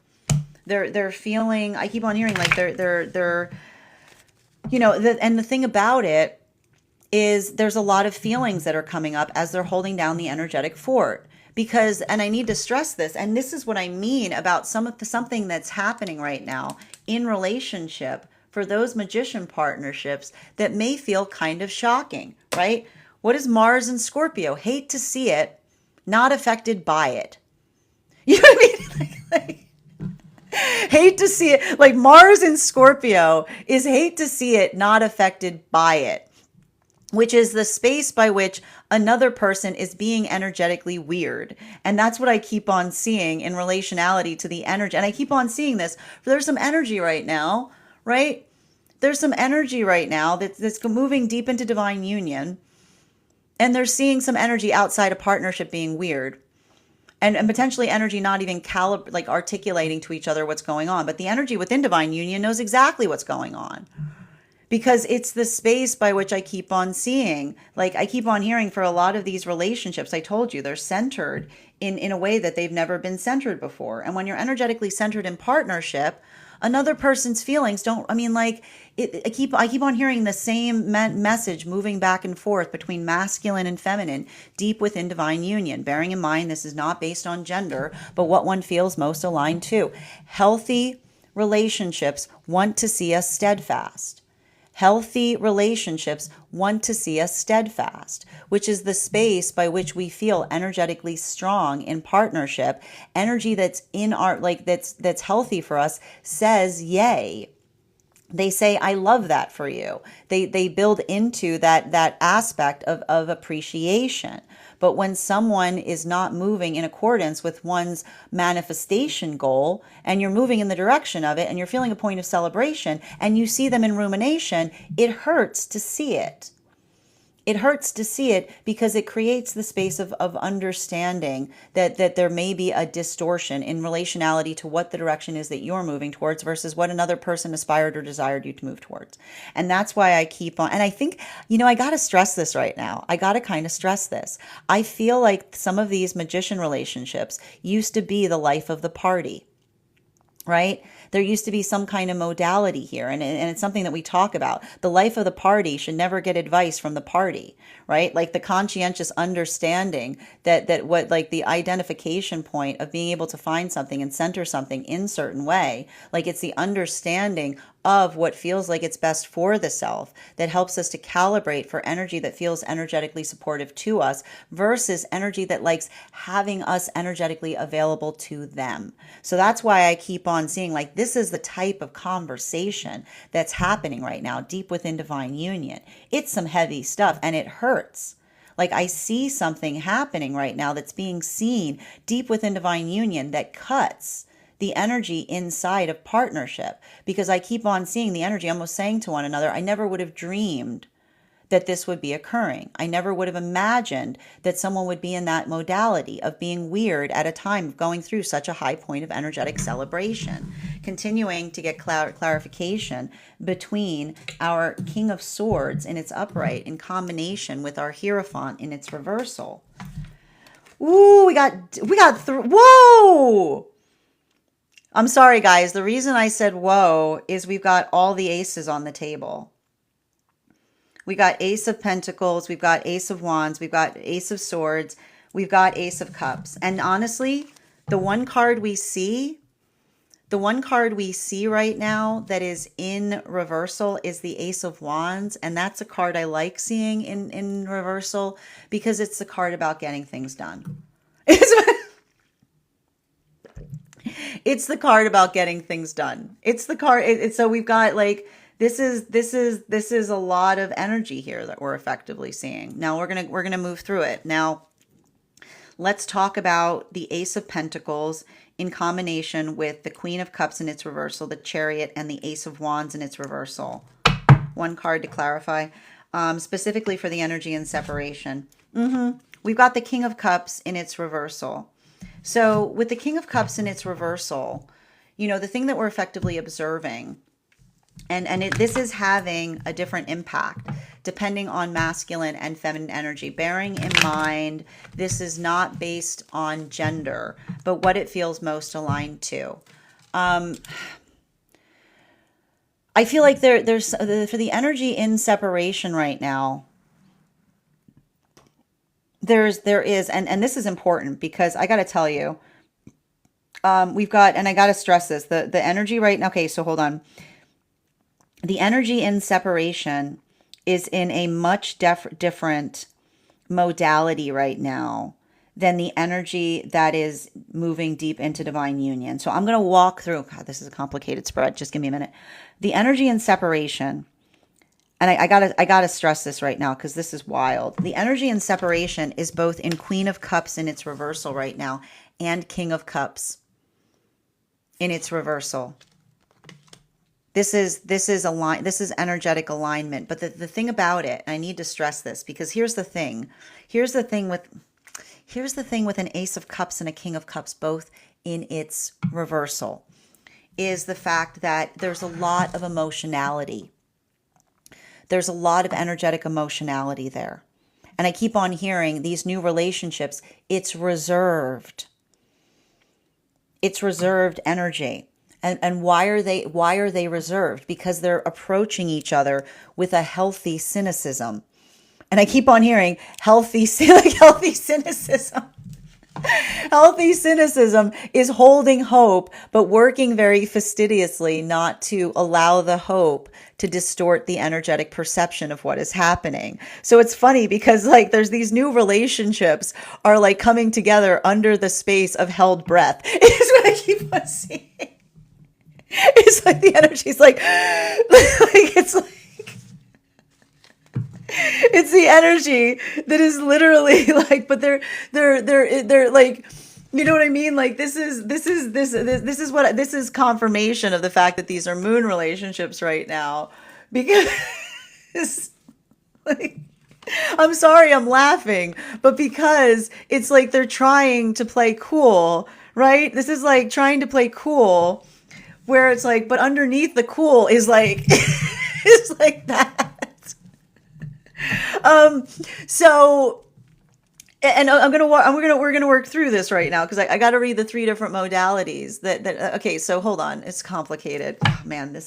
They're feeling, I keep on hearing like they're and the thing about it is there's a lot of feelings that are coming up as they're holding down the energetic fort. Because, and I need to stress this, and this is what I mean about something that's happening right now in relationship for those magician partnerships that may feel kind of shocking, right? What is Mars and Scorpio? Hate to see it, not affected by it. You know what I mean? Hate to see it. Like Mars in Scorpio is hate to see it, not affected by it, which is the space by which another person is being energetically weird. And that's what I keep on seeing in relationality to the energy. And I keep on seeing this. There's some energy right now, right? There's some energy right now that's moving deep into divine union. And they're seeing some energy outside of partnership being weird. And potentially energy not even articulating to each other what's going on. But the energy within divine union knows exactly what's going on. Because it's the space by which I keep on seeing, like I keep on hearing for a lot of these relationships, I told you, they're centered in a way that they've never been centered before. And when you're energetically centered in partnership, another person's feelings don't, I mean, like, I keep on hearing the same message moving back and forth between masculine and feminine deep within divine union. Bearing in mind, this is not based on gender, but what one feels most aligned to. Healthy relationships want to see us steadfast. Healthy relationships want to see us steadfast, which is the space by which we feel energetically strong in partnership. Energy that's in our, like, that's healthy for us says yay. They say, I love that for you. They build into that aspect of appreciation. But when someone is not moving in accordance with one's manifestation goal, and you're moving in the direction of it, and you're feeling a point of celebration, and you see them in rumination, it hurts to see it. It hurts to see it because it creates the space of understanding that there may be a distortion in relationality to what the direction is that you're moving towards versus what another person aspired or desired you to move towards. And that's why I keep on. And I think, I got to stress this right now. I got to kind of stress this. I feel like some of these magician relationships used to be the life of the party, right? There used to be some kind of modality here, and it's something that we talk about. The life of the party should never get advice from the party, right? Like the conscientious understanding that what, like the identification point of being able to find something and center something in certain way, like it's the understanding of what feels like it's best for the self that helps us to calibrate for energy that feels energetically supportive to us versus energy that likes having us energetically available to them. So that's why I keep on seeing, like, this is the type of conversation that's happening right now deep within divine union. It's some heavy stuff and it hurts. Like I see something happening right now that's being seen deep within divine union that cuts the energy inside of partnership, because I keep on seeing the energy almost saying to one another, I never would have dreamed that this would be occurring. I never would have imagined that someone would be in that modality of being weird at a time of going through such a high point of energetic celebration. Continuing to get clarification between our King of Swords in its upright in combination with our Hierophant in its reversal. Ooh, whoa! I'm sorry, guys. The reason I said whoa is we've got all the aces on the table. We got Ace of Pentacles, we've got Ace of Wands, we've got Ace of Swords, we've got Ace of Cups. And honestly, the one card we see right now that is in reversal is the Ace of Wands. And that's a card I like seeing in reversal because it's the card about getting things done. It's the card about getting things done. It's the card. So we've got like, this is a lot of energy here that we're effectively seeing. Now we're gonna move through it. Now let's talk about the Ace of Pentacles in combination with the Queen of Cups in its reversal, the Chariot, and the Ace of Wands in its reversal. One card to clarify, specifically for the energy and separation. We've got the King of Cups in its reversal. So with the King of Cups in its reversal, you know, the thing that we're effectively observing, this is having a different impact depending on masculine and feminine energy. Bearing in mind, this is not based on gender, but what it feels most aligned to. I feel like there's for the energy in separation right now, there is, and this is important because I got to tell you, we've got, and I got to stress this, the energy right now. Okay, so hold on. The energy in separation is in a much different modality right now than the energy that is moving deep into divine union. So I'm going to walk through, God, this is a complicated spread. Just give me a minute. The energy in separation, and I gotta stress this right now because this is wild. The energy in separation is both in Queen of Cups in its reversal right now and King of Cups in its reversal. This is energetic alignment. But the thing about it, I need to stress this because here's the thing with an Ace of Cups and a King of Cups both in its reversal is the fact that there's a lot of emotionality. There's a lot of energetic emotionality there. And I keep on hearing these new relationships, it's reserved. It's reserved energy. And why are they reserved? Because they're approaching each other with a healthy cynicism. And I keep on hearing healthy cynicism. Healthy cynicism is holding hope, but working very fastidiously not to allow the hope to distort the energetic perception of what is happening. So it's funny because like there's these new relationships are like coming together under the space of held breath. Is what I keep on seeing. It's like the energy is like it's the energy that is literally like, but they're like, you know what I mean? Like this is confirmation of the fact that these are moon relationships right now, because like, I'm sorry, I'm laughing, but because it's like they're trying to play cool, right? This is like trying to play cool, where it's like, but underneath the cool is like, is like that. So, and we're gonna work through this right now because I got to read the 3 different modalities that. Okay, so hold on, it's complicated. Oh, man,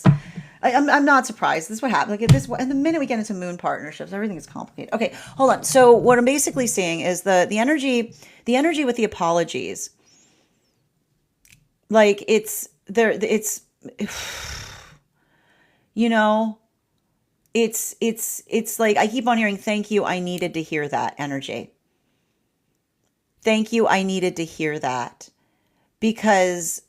I'm not surprised. This is what happens. Like and the minute we get into moon partnerships, everything is complicated. Okay, hold on. So what I'm basically seeing is the energy with the apologies. Like it's you know, it's like I keep on hearing, thank you, I needed to hear that energy. Thank you, I needed to hear that. Because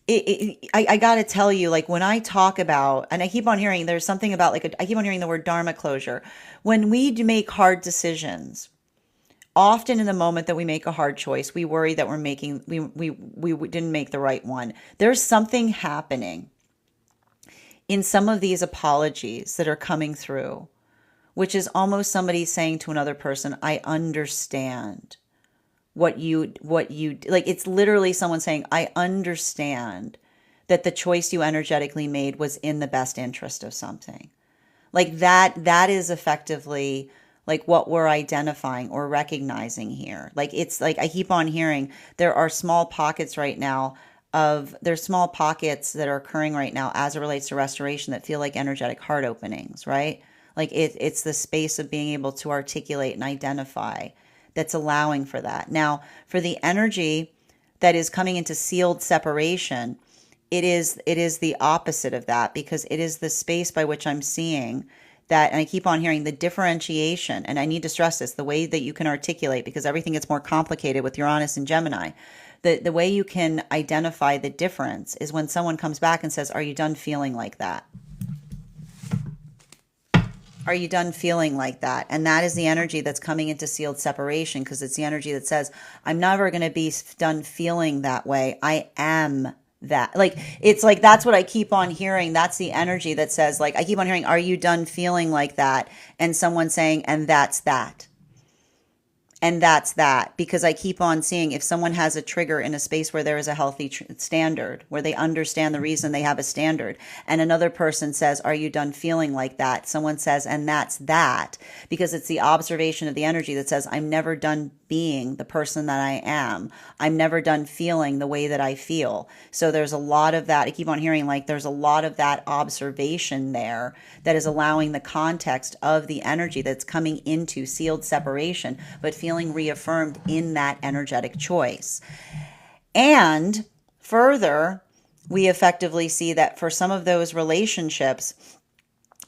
I got to tell you, like when I talk about, and I keep on hearing, there's something about like, I keep on hearing the word dharma closure. When we do make hard decisions, often in the moment that we make a hard choice, we worry that we didn't make the right one. There's something happening in some of these apologies that are coming through which is almost somebody saying to another person, I understand what you like. It's literally someone saying, I understand that the choice you energetically made was in the best interest of something. Like that is effectively like what we're identifying or recognizing here. Like it's like I keep on hearing there are small pockets right now there's small pockets that are occurring right now as it relates to restoration that feel like energetic heart openings, right? Like it's the space of being able to articulate and identify that's allowing for that. Now, for the energy that is coming into sealed separation, it is the opposite of that, because it is the space by which I'm seeing that, and I keep on hearing the differentiation, and I need to stress this, the way that you can articulate, because everything gets more complicated with Uranus and Gemini. The way you can identify the difference is when someone comes back and says, are you done feeling like that? Are you done feeling like that? And that is the energy that's coming into sealed separation, because it's the energy that says, I'm never going to be done feeling that way. I am that. Like, it's like, that's what I keep on hearing. That's the energy that says, like, I keep on hearing, are you done feeling like that? And someone saying, and that's that. And that's that, because I keep on seeing if someone has a trigger in a space where there is a healthy standard, where they understand the reason they have a standard, and another person says, are you done feeling like that? Someone says, and that's that, because it's the observation of the energy that says, I'm never done being the person that I am. I'm never done feeling the way that I feel. So there's a lot of that. I keep on hearing like there's a lot of that observation there that is allowing the context of the energy that's coming into sealed separation, but feeling reaffirmed in that energetic choice. And further, we effectively see that for some of those relationships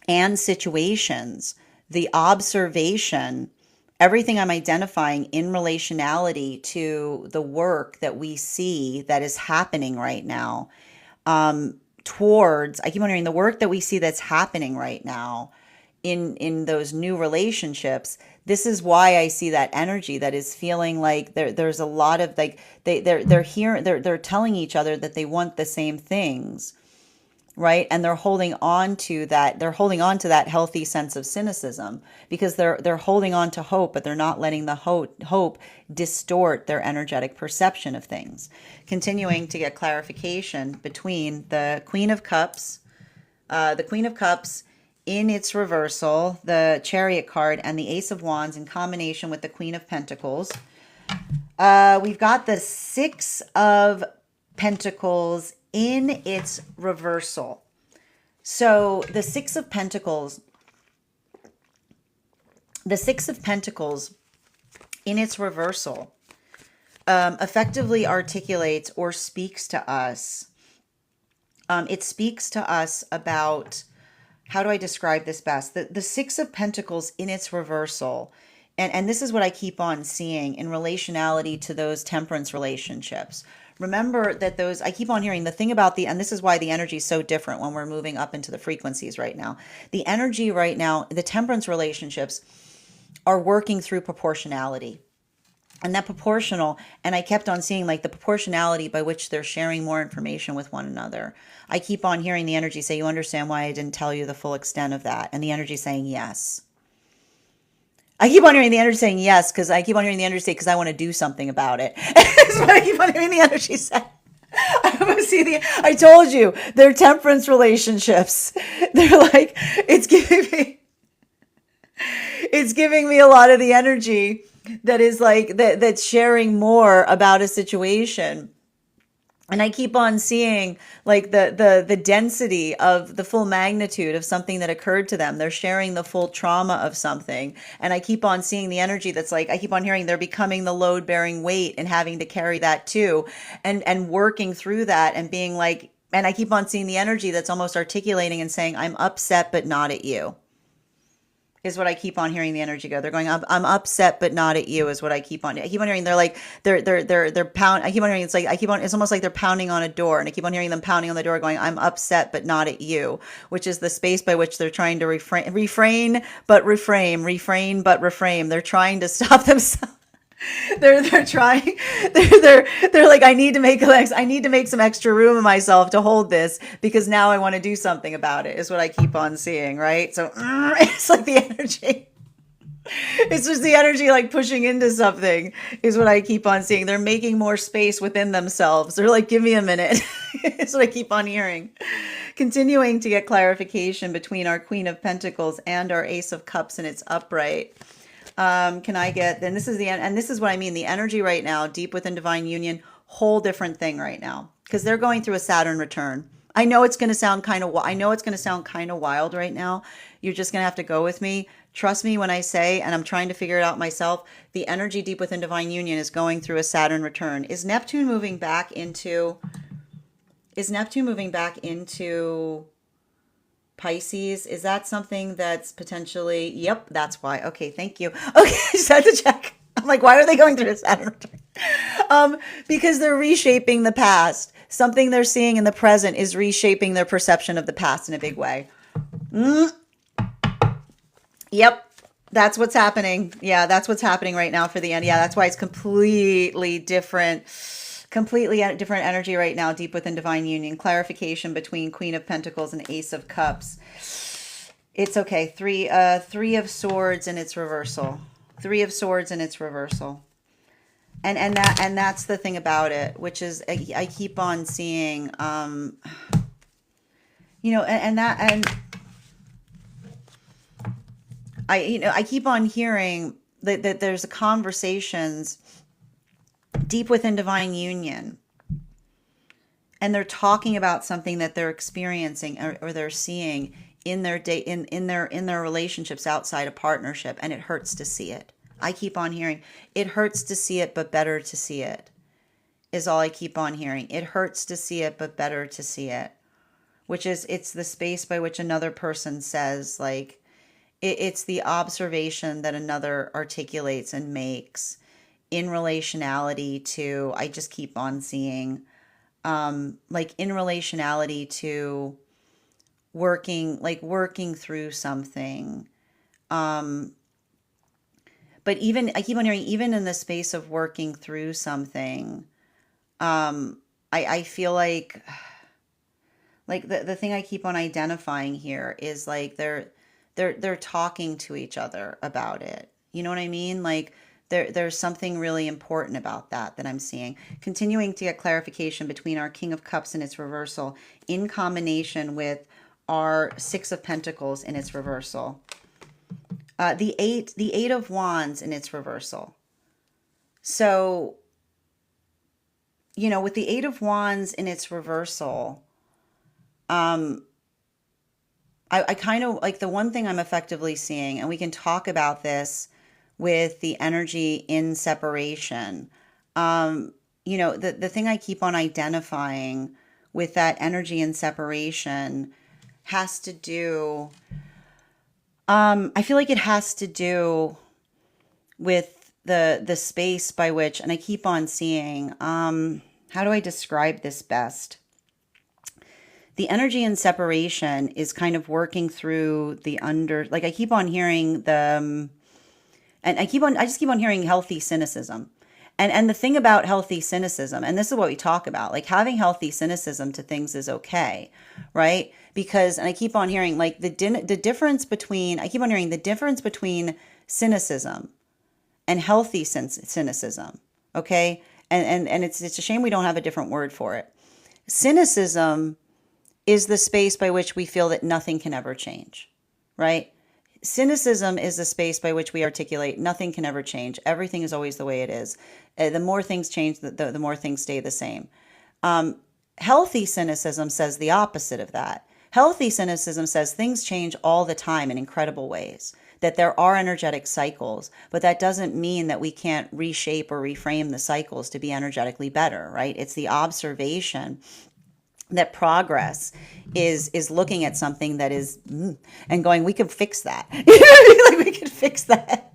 and situations, the observation, everything I'm identifying in relationality to the work that we see that is happening right now, towards, I keep wondering, the work that we see that's happening right now in those new relationships. This is why I see that energy that is feeling like there's a lot of like they're telling each other that they want the same things, right? And they're holding on to that. They're holding on to that healthy sense of cynicism, because they're holding on to hope, but they're not letting the hope distort their energetic perception of things. Continuing to get clarification between the Queen of Cups, in its reversal, the Chariot card, and the Ace of Wands in combination with the Queen of Pentacles. We've got the Six of Pentacles in its reversal. So the Six of Pentacles in its reversal effectively articulates or speaks to us. It speaks to us about, how do I describe this best? The Six of Pentacles in its reversal, and this is what I keep on seeing in relationality to those temperance relationships. Remember that those, I keep on hearing the thing about and this is why the energy is so different when we're moving up into the frequencies right now. The energy right now, the temperance relationships are working through proportionality. And that proportional, and I kept on seeing like the proportionality by which they're sharing more information with one another. I keep on hearing the energy say, you understand why I didn't tell you the full extent of that? And the energy saying yes. I keep on hearing the energy saying yes, because I keep on hearing the energy say, because I want to do something about it. That's what I keep on hearing the energy say. I told you, they're temperance relationships. They're like, it's giving me a lot of the energy that is like that's sharing more about a situation. And I keep on seeing like the density of the full magnitude of something that occurred to them. They're sharing the full trauma of something. And I keep on seeing the energy that's like, I keep on hearing they're becoming the load bearing weight and having to carry that too. And working through that and being like, and I keep on seeing the energy that's almost articulating and saying, I'm upset, but not at you. Is what I keep on hearing the energy go. They're going, I'm upset, but not at you, is what I keep on hearing. They're like, they're pound. I keep on hearing, it's almost like they're pounding on a door, and I keep on hearing them pounding on the door going, I'm upset, but not at you, which is the space by which they're trying to refrain, but reframe. They're trying to stop themselves. They're trying. They're like, I need to make some extra room in myself to hold this because now I want to do something about it. Is what I keep on seeing, right? So it's like the energy. It's just the energy like pushing into something is what I keep on seeing. They're making more space within themselves. They're like, give me a minute. It's what I keep on hearing. Continuing to get clarification between our Queen of Pentacles and our Ace of Cups and its upright. Can I get, then this is the, and this is what I mean, the energy right now, deep within divine union, whole different thing right now, because they're going through a Saturn return. I know it's going to sound kind of, I know it's going to sound kind of wild right now. You're just going to have to go with me. Trust me when I say, and I'm trying to figure it out myself, the energy deep within divine union is going through a Saturn return. Is Neptune moving back into Pisces? Is that something that's potentially, yep, that's why. Okay, thank you. Okay, just had to check. I'm like, why are they going through a Saturn return? Because they're reshaping the past. Something they're seeing in the present is reshaping their perception of the past in a big way. Yep, that's what's happening. Yeah, that's what's happening right now for the end. Yeah, that's why it's completely different energy right now, deep within divine union. Clarification between Queen of Pentacles and Ace of Cups. It's okay. Three of Swords in its reversal. Three of Swords in its reversal. And that's the thing about it, which is I keep on seeing, I keep on hearing that there's conversations deep within divine union, and they're talking about something that they're experiencing or they're seeing in their day in their relationships outside a partnership, and it hurts to see it. I keep on hearing it hurts to see it, but better to see it is all I keep on hearing. It hurts to see it, but better to see it, which is it's the space by which another person says, like, it's the observation that another articulates and makes in relationality to, I just keep on seeing, like in relationality to working through something. But even, I keep on hearing, even in the space of working through something, I feel like the thing I keep on identifying here is like they're talking to each other about it. You know what I mean? Like there's something really important about that I'm seeing. Continuing to get clarification between our King of Cups in its reversal in combination with our Six of Pentacles in its reversal. The eight of Wands in its reversal. So, with the Eight of Wands in its reversal, I kind of like the one thing I'm effectively seeing, and we can talk about this with the energy in separation. The thing I keep on identifying with that energy in separation has to do, I feel like it has to do with the space by which, and I keep on seeing, how do I describe this best? The energy in separation is kind of working through like I keep on hearing and I just keep on hearing healthy cynicism. And the thing about healthy cynicism, and this is what we talk about, like having healthy cynicism to things is okay, right? Because, and I keep on hearing like the difference between, I keep on hearing the difference between cynicism and healthy cynicism, okay? And it's a shame we don't have a different word for it. Cynicism is the space by which we feel that nothing can ever change, right? Cynicism is the space by which we articulate nothing can ever change. Everything is always the way it is. The more things change, the more things stay the same. Healthy cynicism says the opposite of that. Healthy cynicism says things change all the time in incredible ways, that there are energetic cycles, but that doesn't mean that we can't reshape or reframe the cycles to be energetically better, right? It's the observation that progress is looking at something that is and going, we can fix that. Like we can fix that.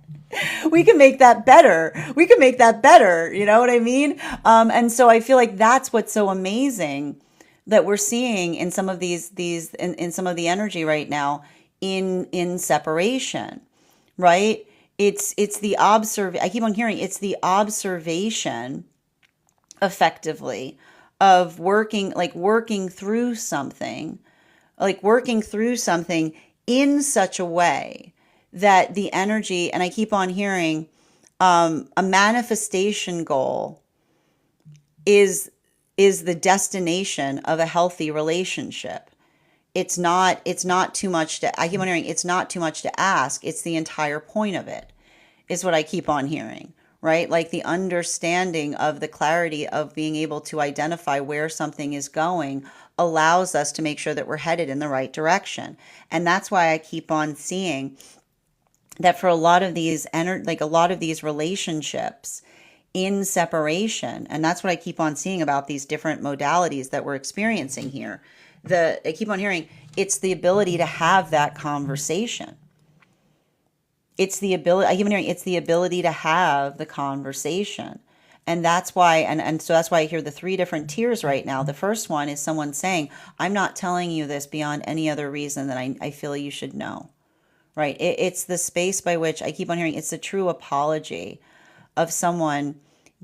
We can make that better. We can make that better. You know what I mean? And so I feel like that's what's so amazing that we're seeing in some of these in some of the energy right now in separation, right? it's the I keep on hearing it's the observation effectively of working through something, in such a way that the energy, and I keep on hearing a manifestation goal is the destination of a healthy relationship. It's not too much to, I keep on hearing it's not too much to ask. It's the entire point of it, is what I keep on hearing, right? Like the understanding of the clarity of being able to identify where something is going allows us to make sure that we're headed in the right direction. And that's why I keep on seeing that for a lot of these a lot of these relationships in separation, and that's what I keep on seeing about these different modalities that we're experiencing here. I keep on hearing it's the ability to have that conversation. It's the ability, I keep on hearing it's the ability to have the conversation. And that's why, and so that's why I hear the three different tiers right now. The first one is someone saying, I'm not telling you this beyond any other reason that I feel you should know. Right? It's the space by which I keep on hearing it's a true apology of someone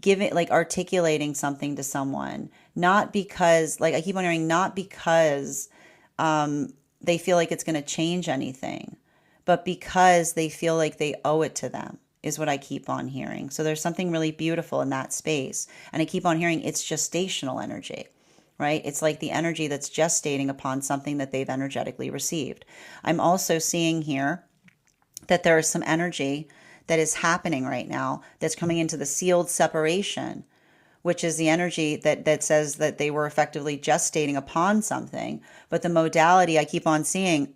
giving, like articulating something to someone, not because, like I keep on hearing, not because they feel like it's going to change anything, but because they feel like they owe it to them, is what I keep on hearing. So there's something really beautiful in that space. And I keep on hearing it's gestational energy, right? It's like the energy that's gestating upon something that they've energetically received. I'm also seeing here that there is some energy that is happening right now that's coming into the sealed separation, which is the energy that says that they were effectively gestating upon something. But the modality, I keep on seeing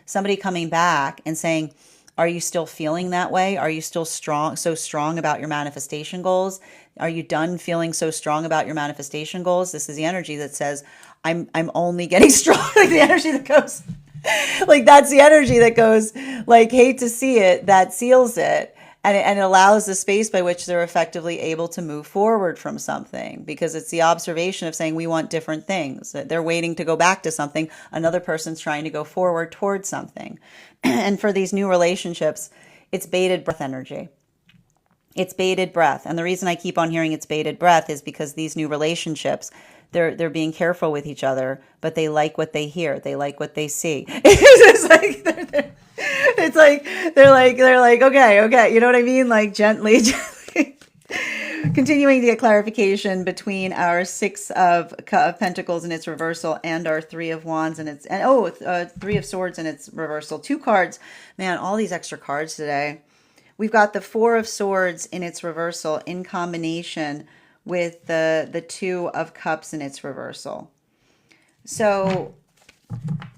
somebody coming back and saying, are you still feeling that way? Are you still so strong about your manifestation goals? Are you done feeling so strong about your manifestation goals? This is the energy that says, I'm only getting strong. Like the energy that goes, like that's the energy that goes, like, hate to see it, that seals it. And it allows the space by which they're effectively able to move forward from something, because it's the observation of saying we want different things. They're waiting to go back to something. Another person's trying to go forward towards something. And for these new relationships, it's bated breath energy. It's bated breath. And the reason I keep on hearing it's bated breath is because these new relationships, they're being careful with each other, but they like what they hear. They like what they see. It's just like it's like they're like okay, you know what I mean? Like gently, gently. Continuing to get clarification between our Six of Pentacles in its reversal and our Three of Wands and its Three of Swords in its reversal. Two cards, man. All these extra cards today. We've got the Four of Swords in its reversal in combination with the Two of Cups in its reversal. So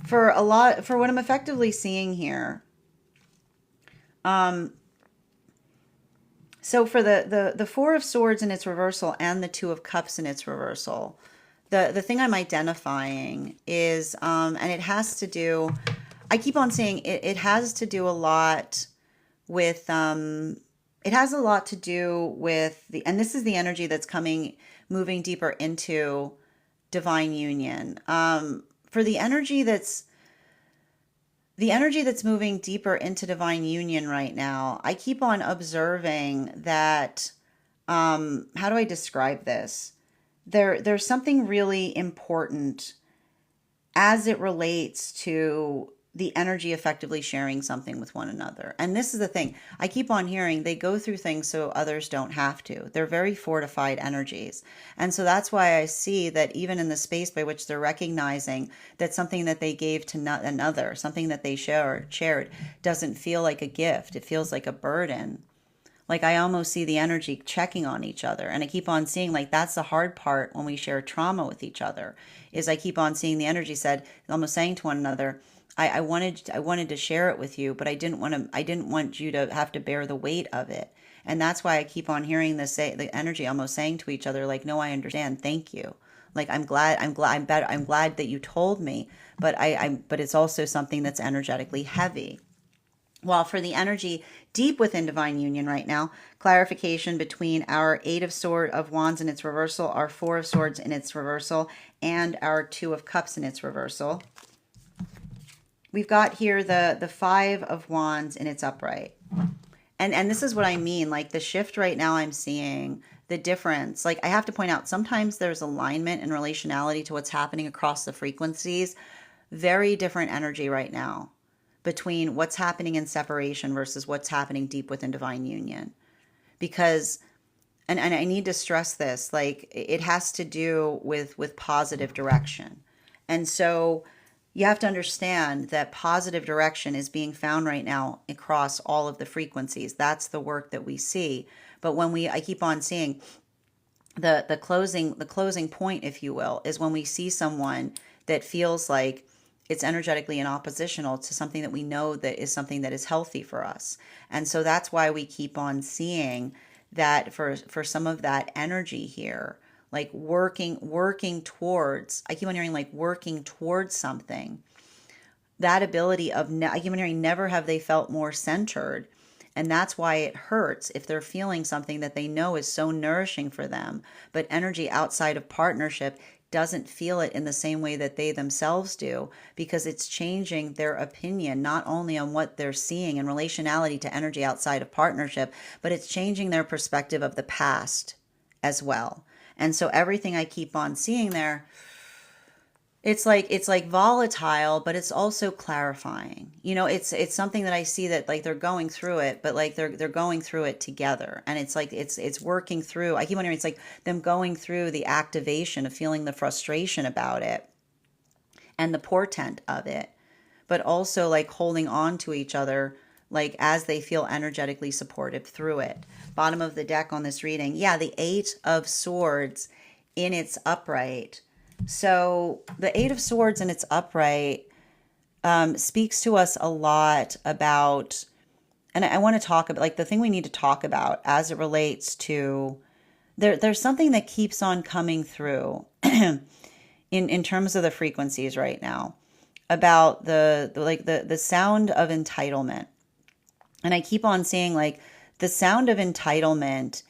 for what I'm effectively seeing here, so for the Four of Swords in its reversal and the Two of Cups in its reversal, the thing I'm identifying is, and it has to do, I keep on saying it has to do a lot with, it has a lot to do with and this is the energy that's moving deeper into divine union. For the energy that's moving deeper into divine union right now, I keep on observing that, how do I describe this? There's something really important as it relates to the energy effectively sharing something with one another. And this is the thing. I keep on hearing they go through things so others don't have to. They're very fortified energies. And so that's why I see that even in the space by which they're recognizing that something that they gave to another, something that they shared, doesn't feel like a gift. It feels like a burden. Like I almost see the energy checking on each other. And I keep on seeing like that's the hard part when we share trauma with each other, is I keep on seeing the energy almost saying to one another, I wanted to share it with you, but I didn't want you to have to bear the weight of it. And that's why I keep on hearing the energy almost saying to each other, like, no, I understand. Thank you. Like, I'm glad that you told me, but but it's also something that's energetically heavy. While for the energy deep within divine union right now, clarification between our Eight of Wands in its reversal, our Four of Swords in its reversal, and our Two of Cups in its reversal. We've got here the Five of Wands in its upright. And this is what I mean, like the shift right now I'm seeing, the difference. Like I have to point out sometimes there's alignment and relationality to what's happening across the frequencies. Very different energy right now between what's happening in separation versus what's happening deep within divine union. Because and I need to stress this, like it has to do with positive direction. And so you have to understand that positive direction is being found right now across all of the frequencies. That's the work that we see. But when I keep on seeing the closing point, if you will, is when we see someone that feels like it's energetically in oppositional to something that we know that is something that is healthy for us. And so that's why we keep on seeing that for some of that energy here, like working towards, I keep on hearing like working towards something. That ability of I keep on hearing never have they felt more centered. And that's why it hurts if they're feeling something that they know is so nourishing for them, but energy outside of partnership doesn't feel it in the same way that they themselves do, because it's changing their opinion not only on what they're seeing in relationality to energy outside of partnership, but it's changing their perspective of the past as well. And so everything I keep on seeing there, it's like volatile, but it's also clarifying. It's something that I see that like they're going through it, but like they're going through it together. And it's like it's working through. I keep wondering, it's like them going through the activation of feeling the frustration about it and the portent of it, but also like holding on to each other like as they feel energetically supported through it. Bottom of the deck on this reading. Yeah, the 8 of Swords in its upright. So the 8 of Swords in its upright speaks to us a lot about, and I want to talk about like the thing we need to talk about as it relates to there's something that keeps on coming through in terms of the frequencies right now about the sound of entitlement. And I keep on saying like the sound of entitlement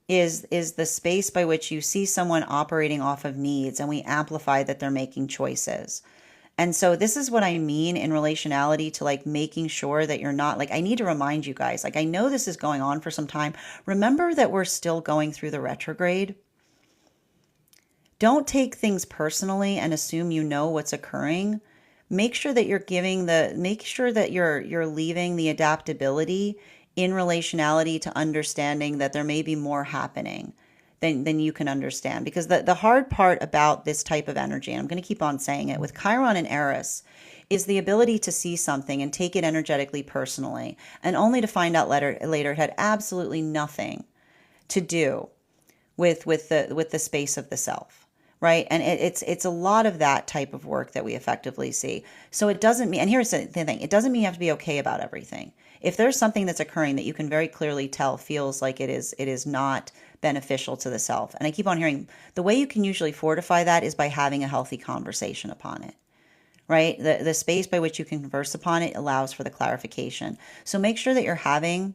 is the space by which you see someone operating off of needs, and we amplify that they're making choices. And so this is what I mean in relationality to like making sure that you're not like, I need to remind you guys, like I know this is going on for some time. Remember that we're still going through the retrograde. Don't take things personally and assume you know what's occurring. Make sure that you're leaving the adaptability in relationality to understanding that there may be more happening than you can understand. Because the hard part about this type of energy, and I'm going to keep on saying it, with Chiron and Eris, is the ability to see something and take it energetically personally, and only to find out later it had absolutely nothing to do with the space of the self. Right. And it's a lot of that type of work that we effectively see. So it doesn't mean, and here's the thing, it doesn't mean you have to be okay about everything. If there's something that's occurring that you can very clearly tell feels like it is not beneficial to the self. And I keep on hearing the way you can usually fortify that is by having a healthy conversation upon it. Right. The space by which you can converse upon it allows for the clarification. So make sure that you're having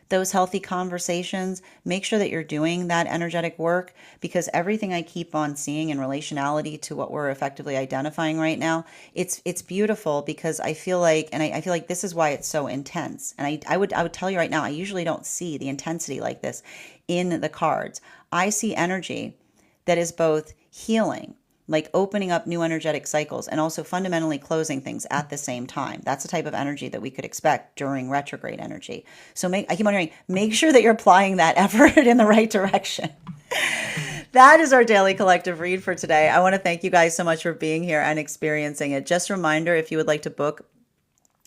those healthy conversations. Make sure that you're doing that energetic work, because everything I keep on seeing in relationality to what we're effectively identifying right now, it's beautiful, because I feel like, and I feel like this is why it's so intense. And I would tell you right now, I usually don't see the intensity like this in the cards. I see energy that is both healing, like opening up new energetic cycles, and also fundamentally closing things at the same time. That's the type of energy that we could expect during retrograde energy. So I keep wondering, make sure that you're applying that effort in the right direction. That is our daily collective read for today. I want to thank you guys so much for being here and experiencing it. Just a reminder, if you would like to book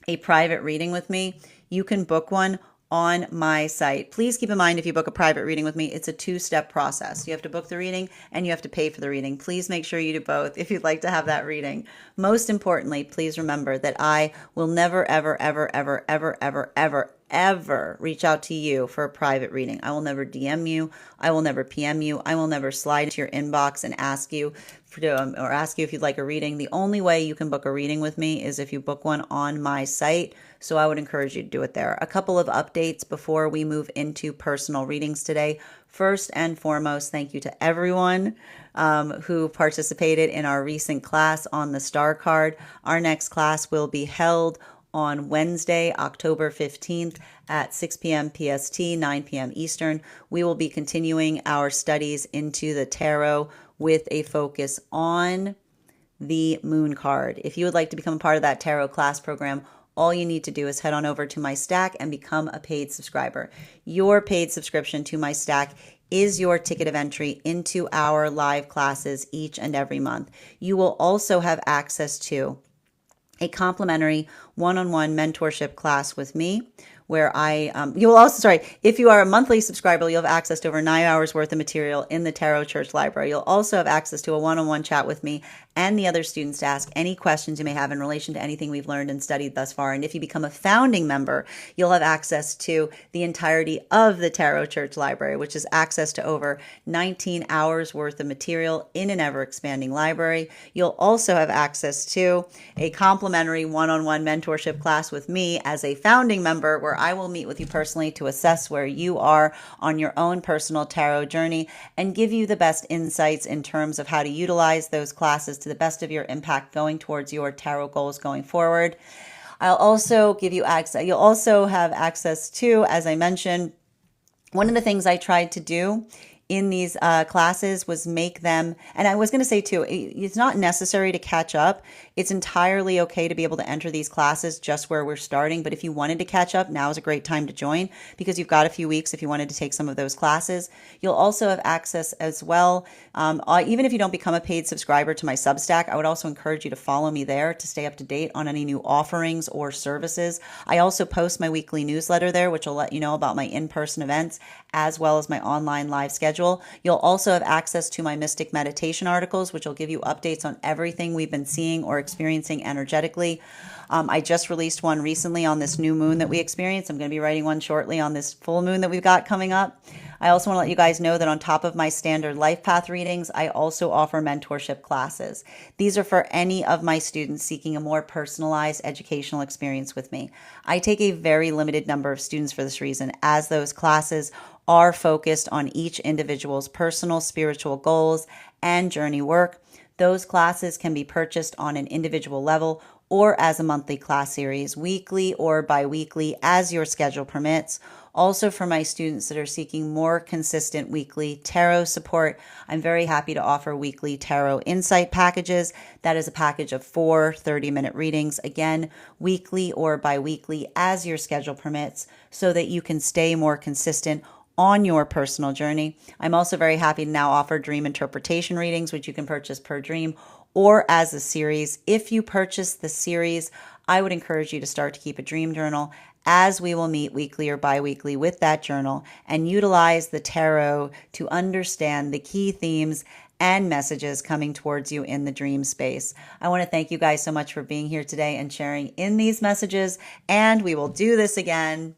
a private reading with me, you can book one on my site. Please keep in mind, if you book a private reading with me, it's a 2-step process. You have to book the reading and you have to pay for the reading. Please make sure you do both if you'd like to have that reading. Most importantly, please remember that I will never, ever, ever, ever, ever, ever, ever, ever reach out to you for a private reading. I will never DM you. I will never PM you. I will never slide into your inbox and ask you or ask you if you'd like a reading. The only way you can book a reading with me is if you book one on my site. So I would encourage you to do it there. A couple of updates before we move into personal readings today. First and foremost, thank you to everyone who participated in our recent class on the star card. Our next class will be held on Wednesday, October 15th at 6 p.m. PST, 9 p.m. Eastern. We will be continuing our studies into the tarot with a focus on the moon card. If you would like to become a part of that tarot class program, all you need to do is head on over to my stack and become a paid subscriber. Your paid subscription to my stack is your ticket of entry into our live classes each and every month. You will also have access to a complimentary one-on-one mentorship class with me where you'll also, sorry, if you are a monthly subscriber, you'll have access to over 9 hours worth of material in the Tarot Church Library. You'll also have access to a one-on-one chat with me and the other students to ask any questions you may have in relation to anything we've learned and studied thus far. And if you become a founding member, you'll have access to the entirety of the Tarot Church Library, which is access to over 19 hours worth of material in an ever-expanding library. You'll also have access to a complimentary one-on-one mentorship class with me as a founding member, where I will meet with you personally to assess where you are on your own personal tarot journey and give you the best insights in terms of how to utilize those classes to the best of your impact going towards your tarot goals going forward. I'll also give you access. You'll also have access to, as I mentioned, one of the things I tried to do in these classes was make them, and I was going to say too, it's not necessary to catch up. It's entirely okay to be able to enter these classes just where we're starting. But if you wanted to catch up, now is a great time to join because you've got a few weeks if you wanted to take some of those classes. You'll also have access as well. Even if you don't become a paid subscriber to my Substack, I would also encourage you to follow me there to stay up to date on any new offerings or services. I also post my weekly newsletter there, which will let you know about my in-person events as well as my online live schedule. You'll also have access to my Mystic Meditation articles, which will give you updates on everything we've been seeing or experiencing energetically. I just released one recently on this new moon that we experienced. I'm going to be writing one shortly on this full moon that we've got coming up. I also want to let you guys know that on top of my standard life path readings, I also offer mentorship classes. These are for any of my students seeking a more personalized educational experience with me. I take a very limited number of students for this reason, as those classes are focused on each individual's personal spiritual goals and journey work. Those classes can be purchased on an individual level or as a monthly class series, weekly or bi-weekly, as your schedule permits. Also, for my students that are seeking more consistent weekly tarot support, I'm very happy to offer weekly tarot insight packages. That is a package of 4 30-minute readings, again, weekly or bi-weekly, as your schedule permits, so that you can stay more consistent on your personal journey. I'm also very happy to now offer dream interpretation readings, which you can purchase per dream or as a series. If you purchase the series, I would encourage you to start to keep a dream journal, as we will meet weekly or bi-weekly with that journal and utilize the tarot to understand the key themes and messages coming towards you in the dream space. I want to thank you guys so much for being here today and sharing in these messages, and we will do this again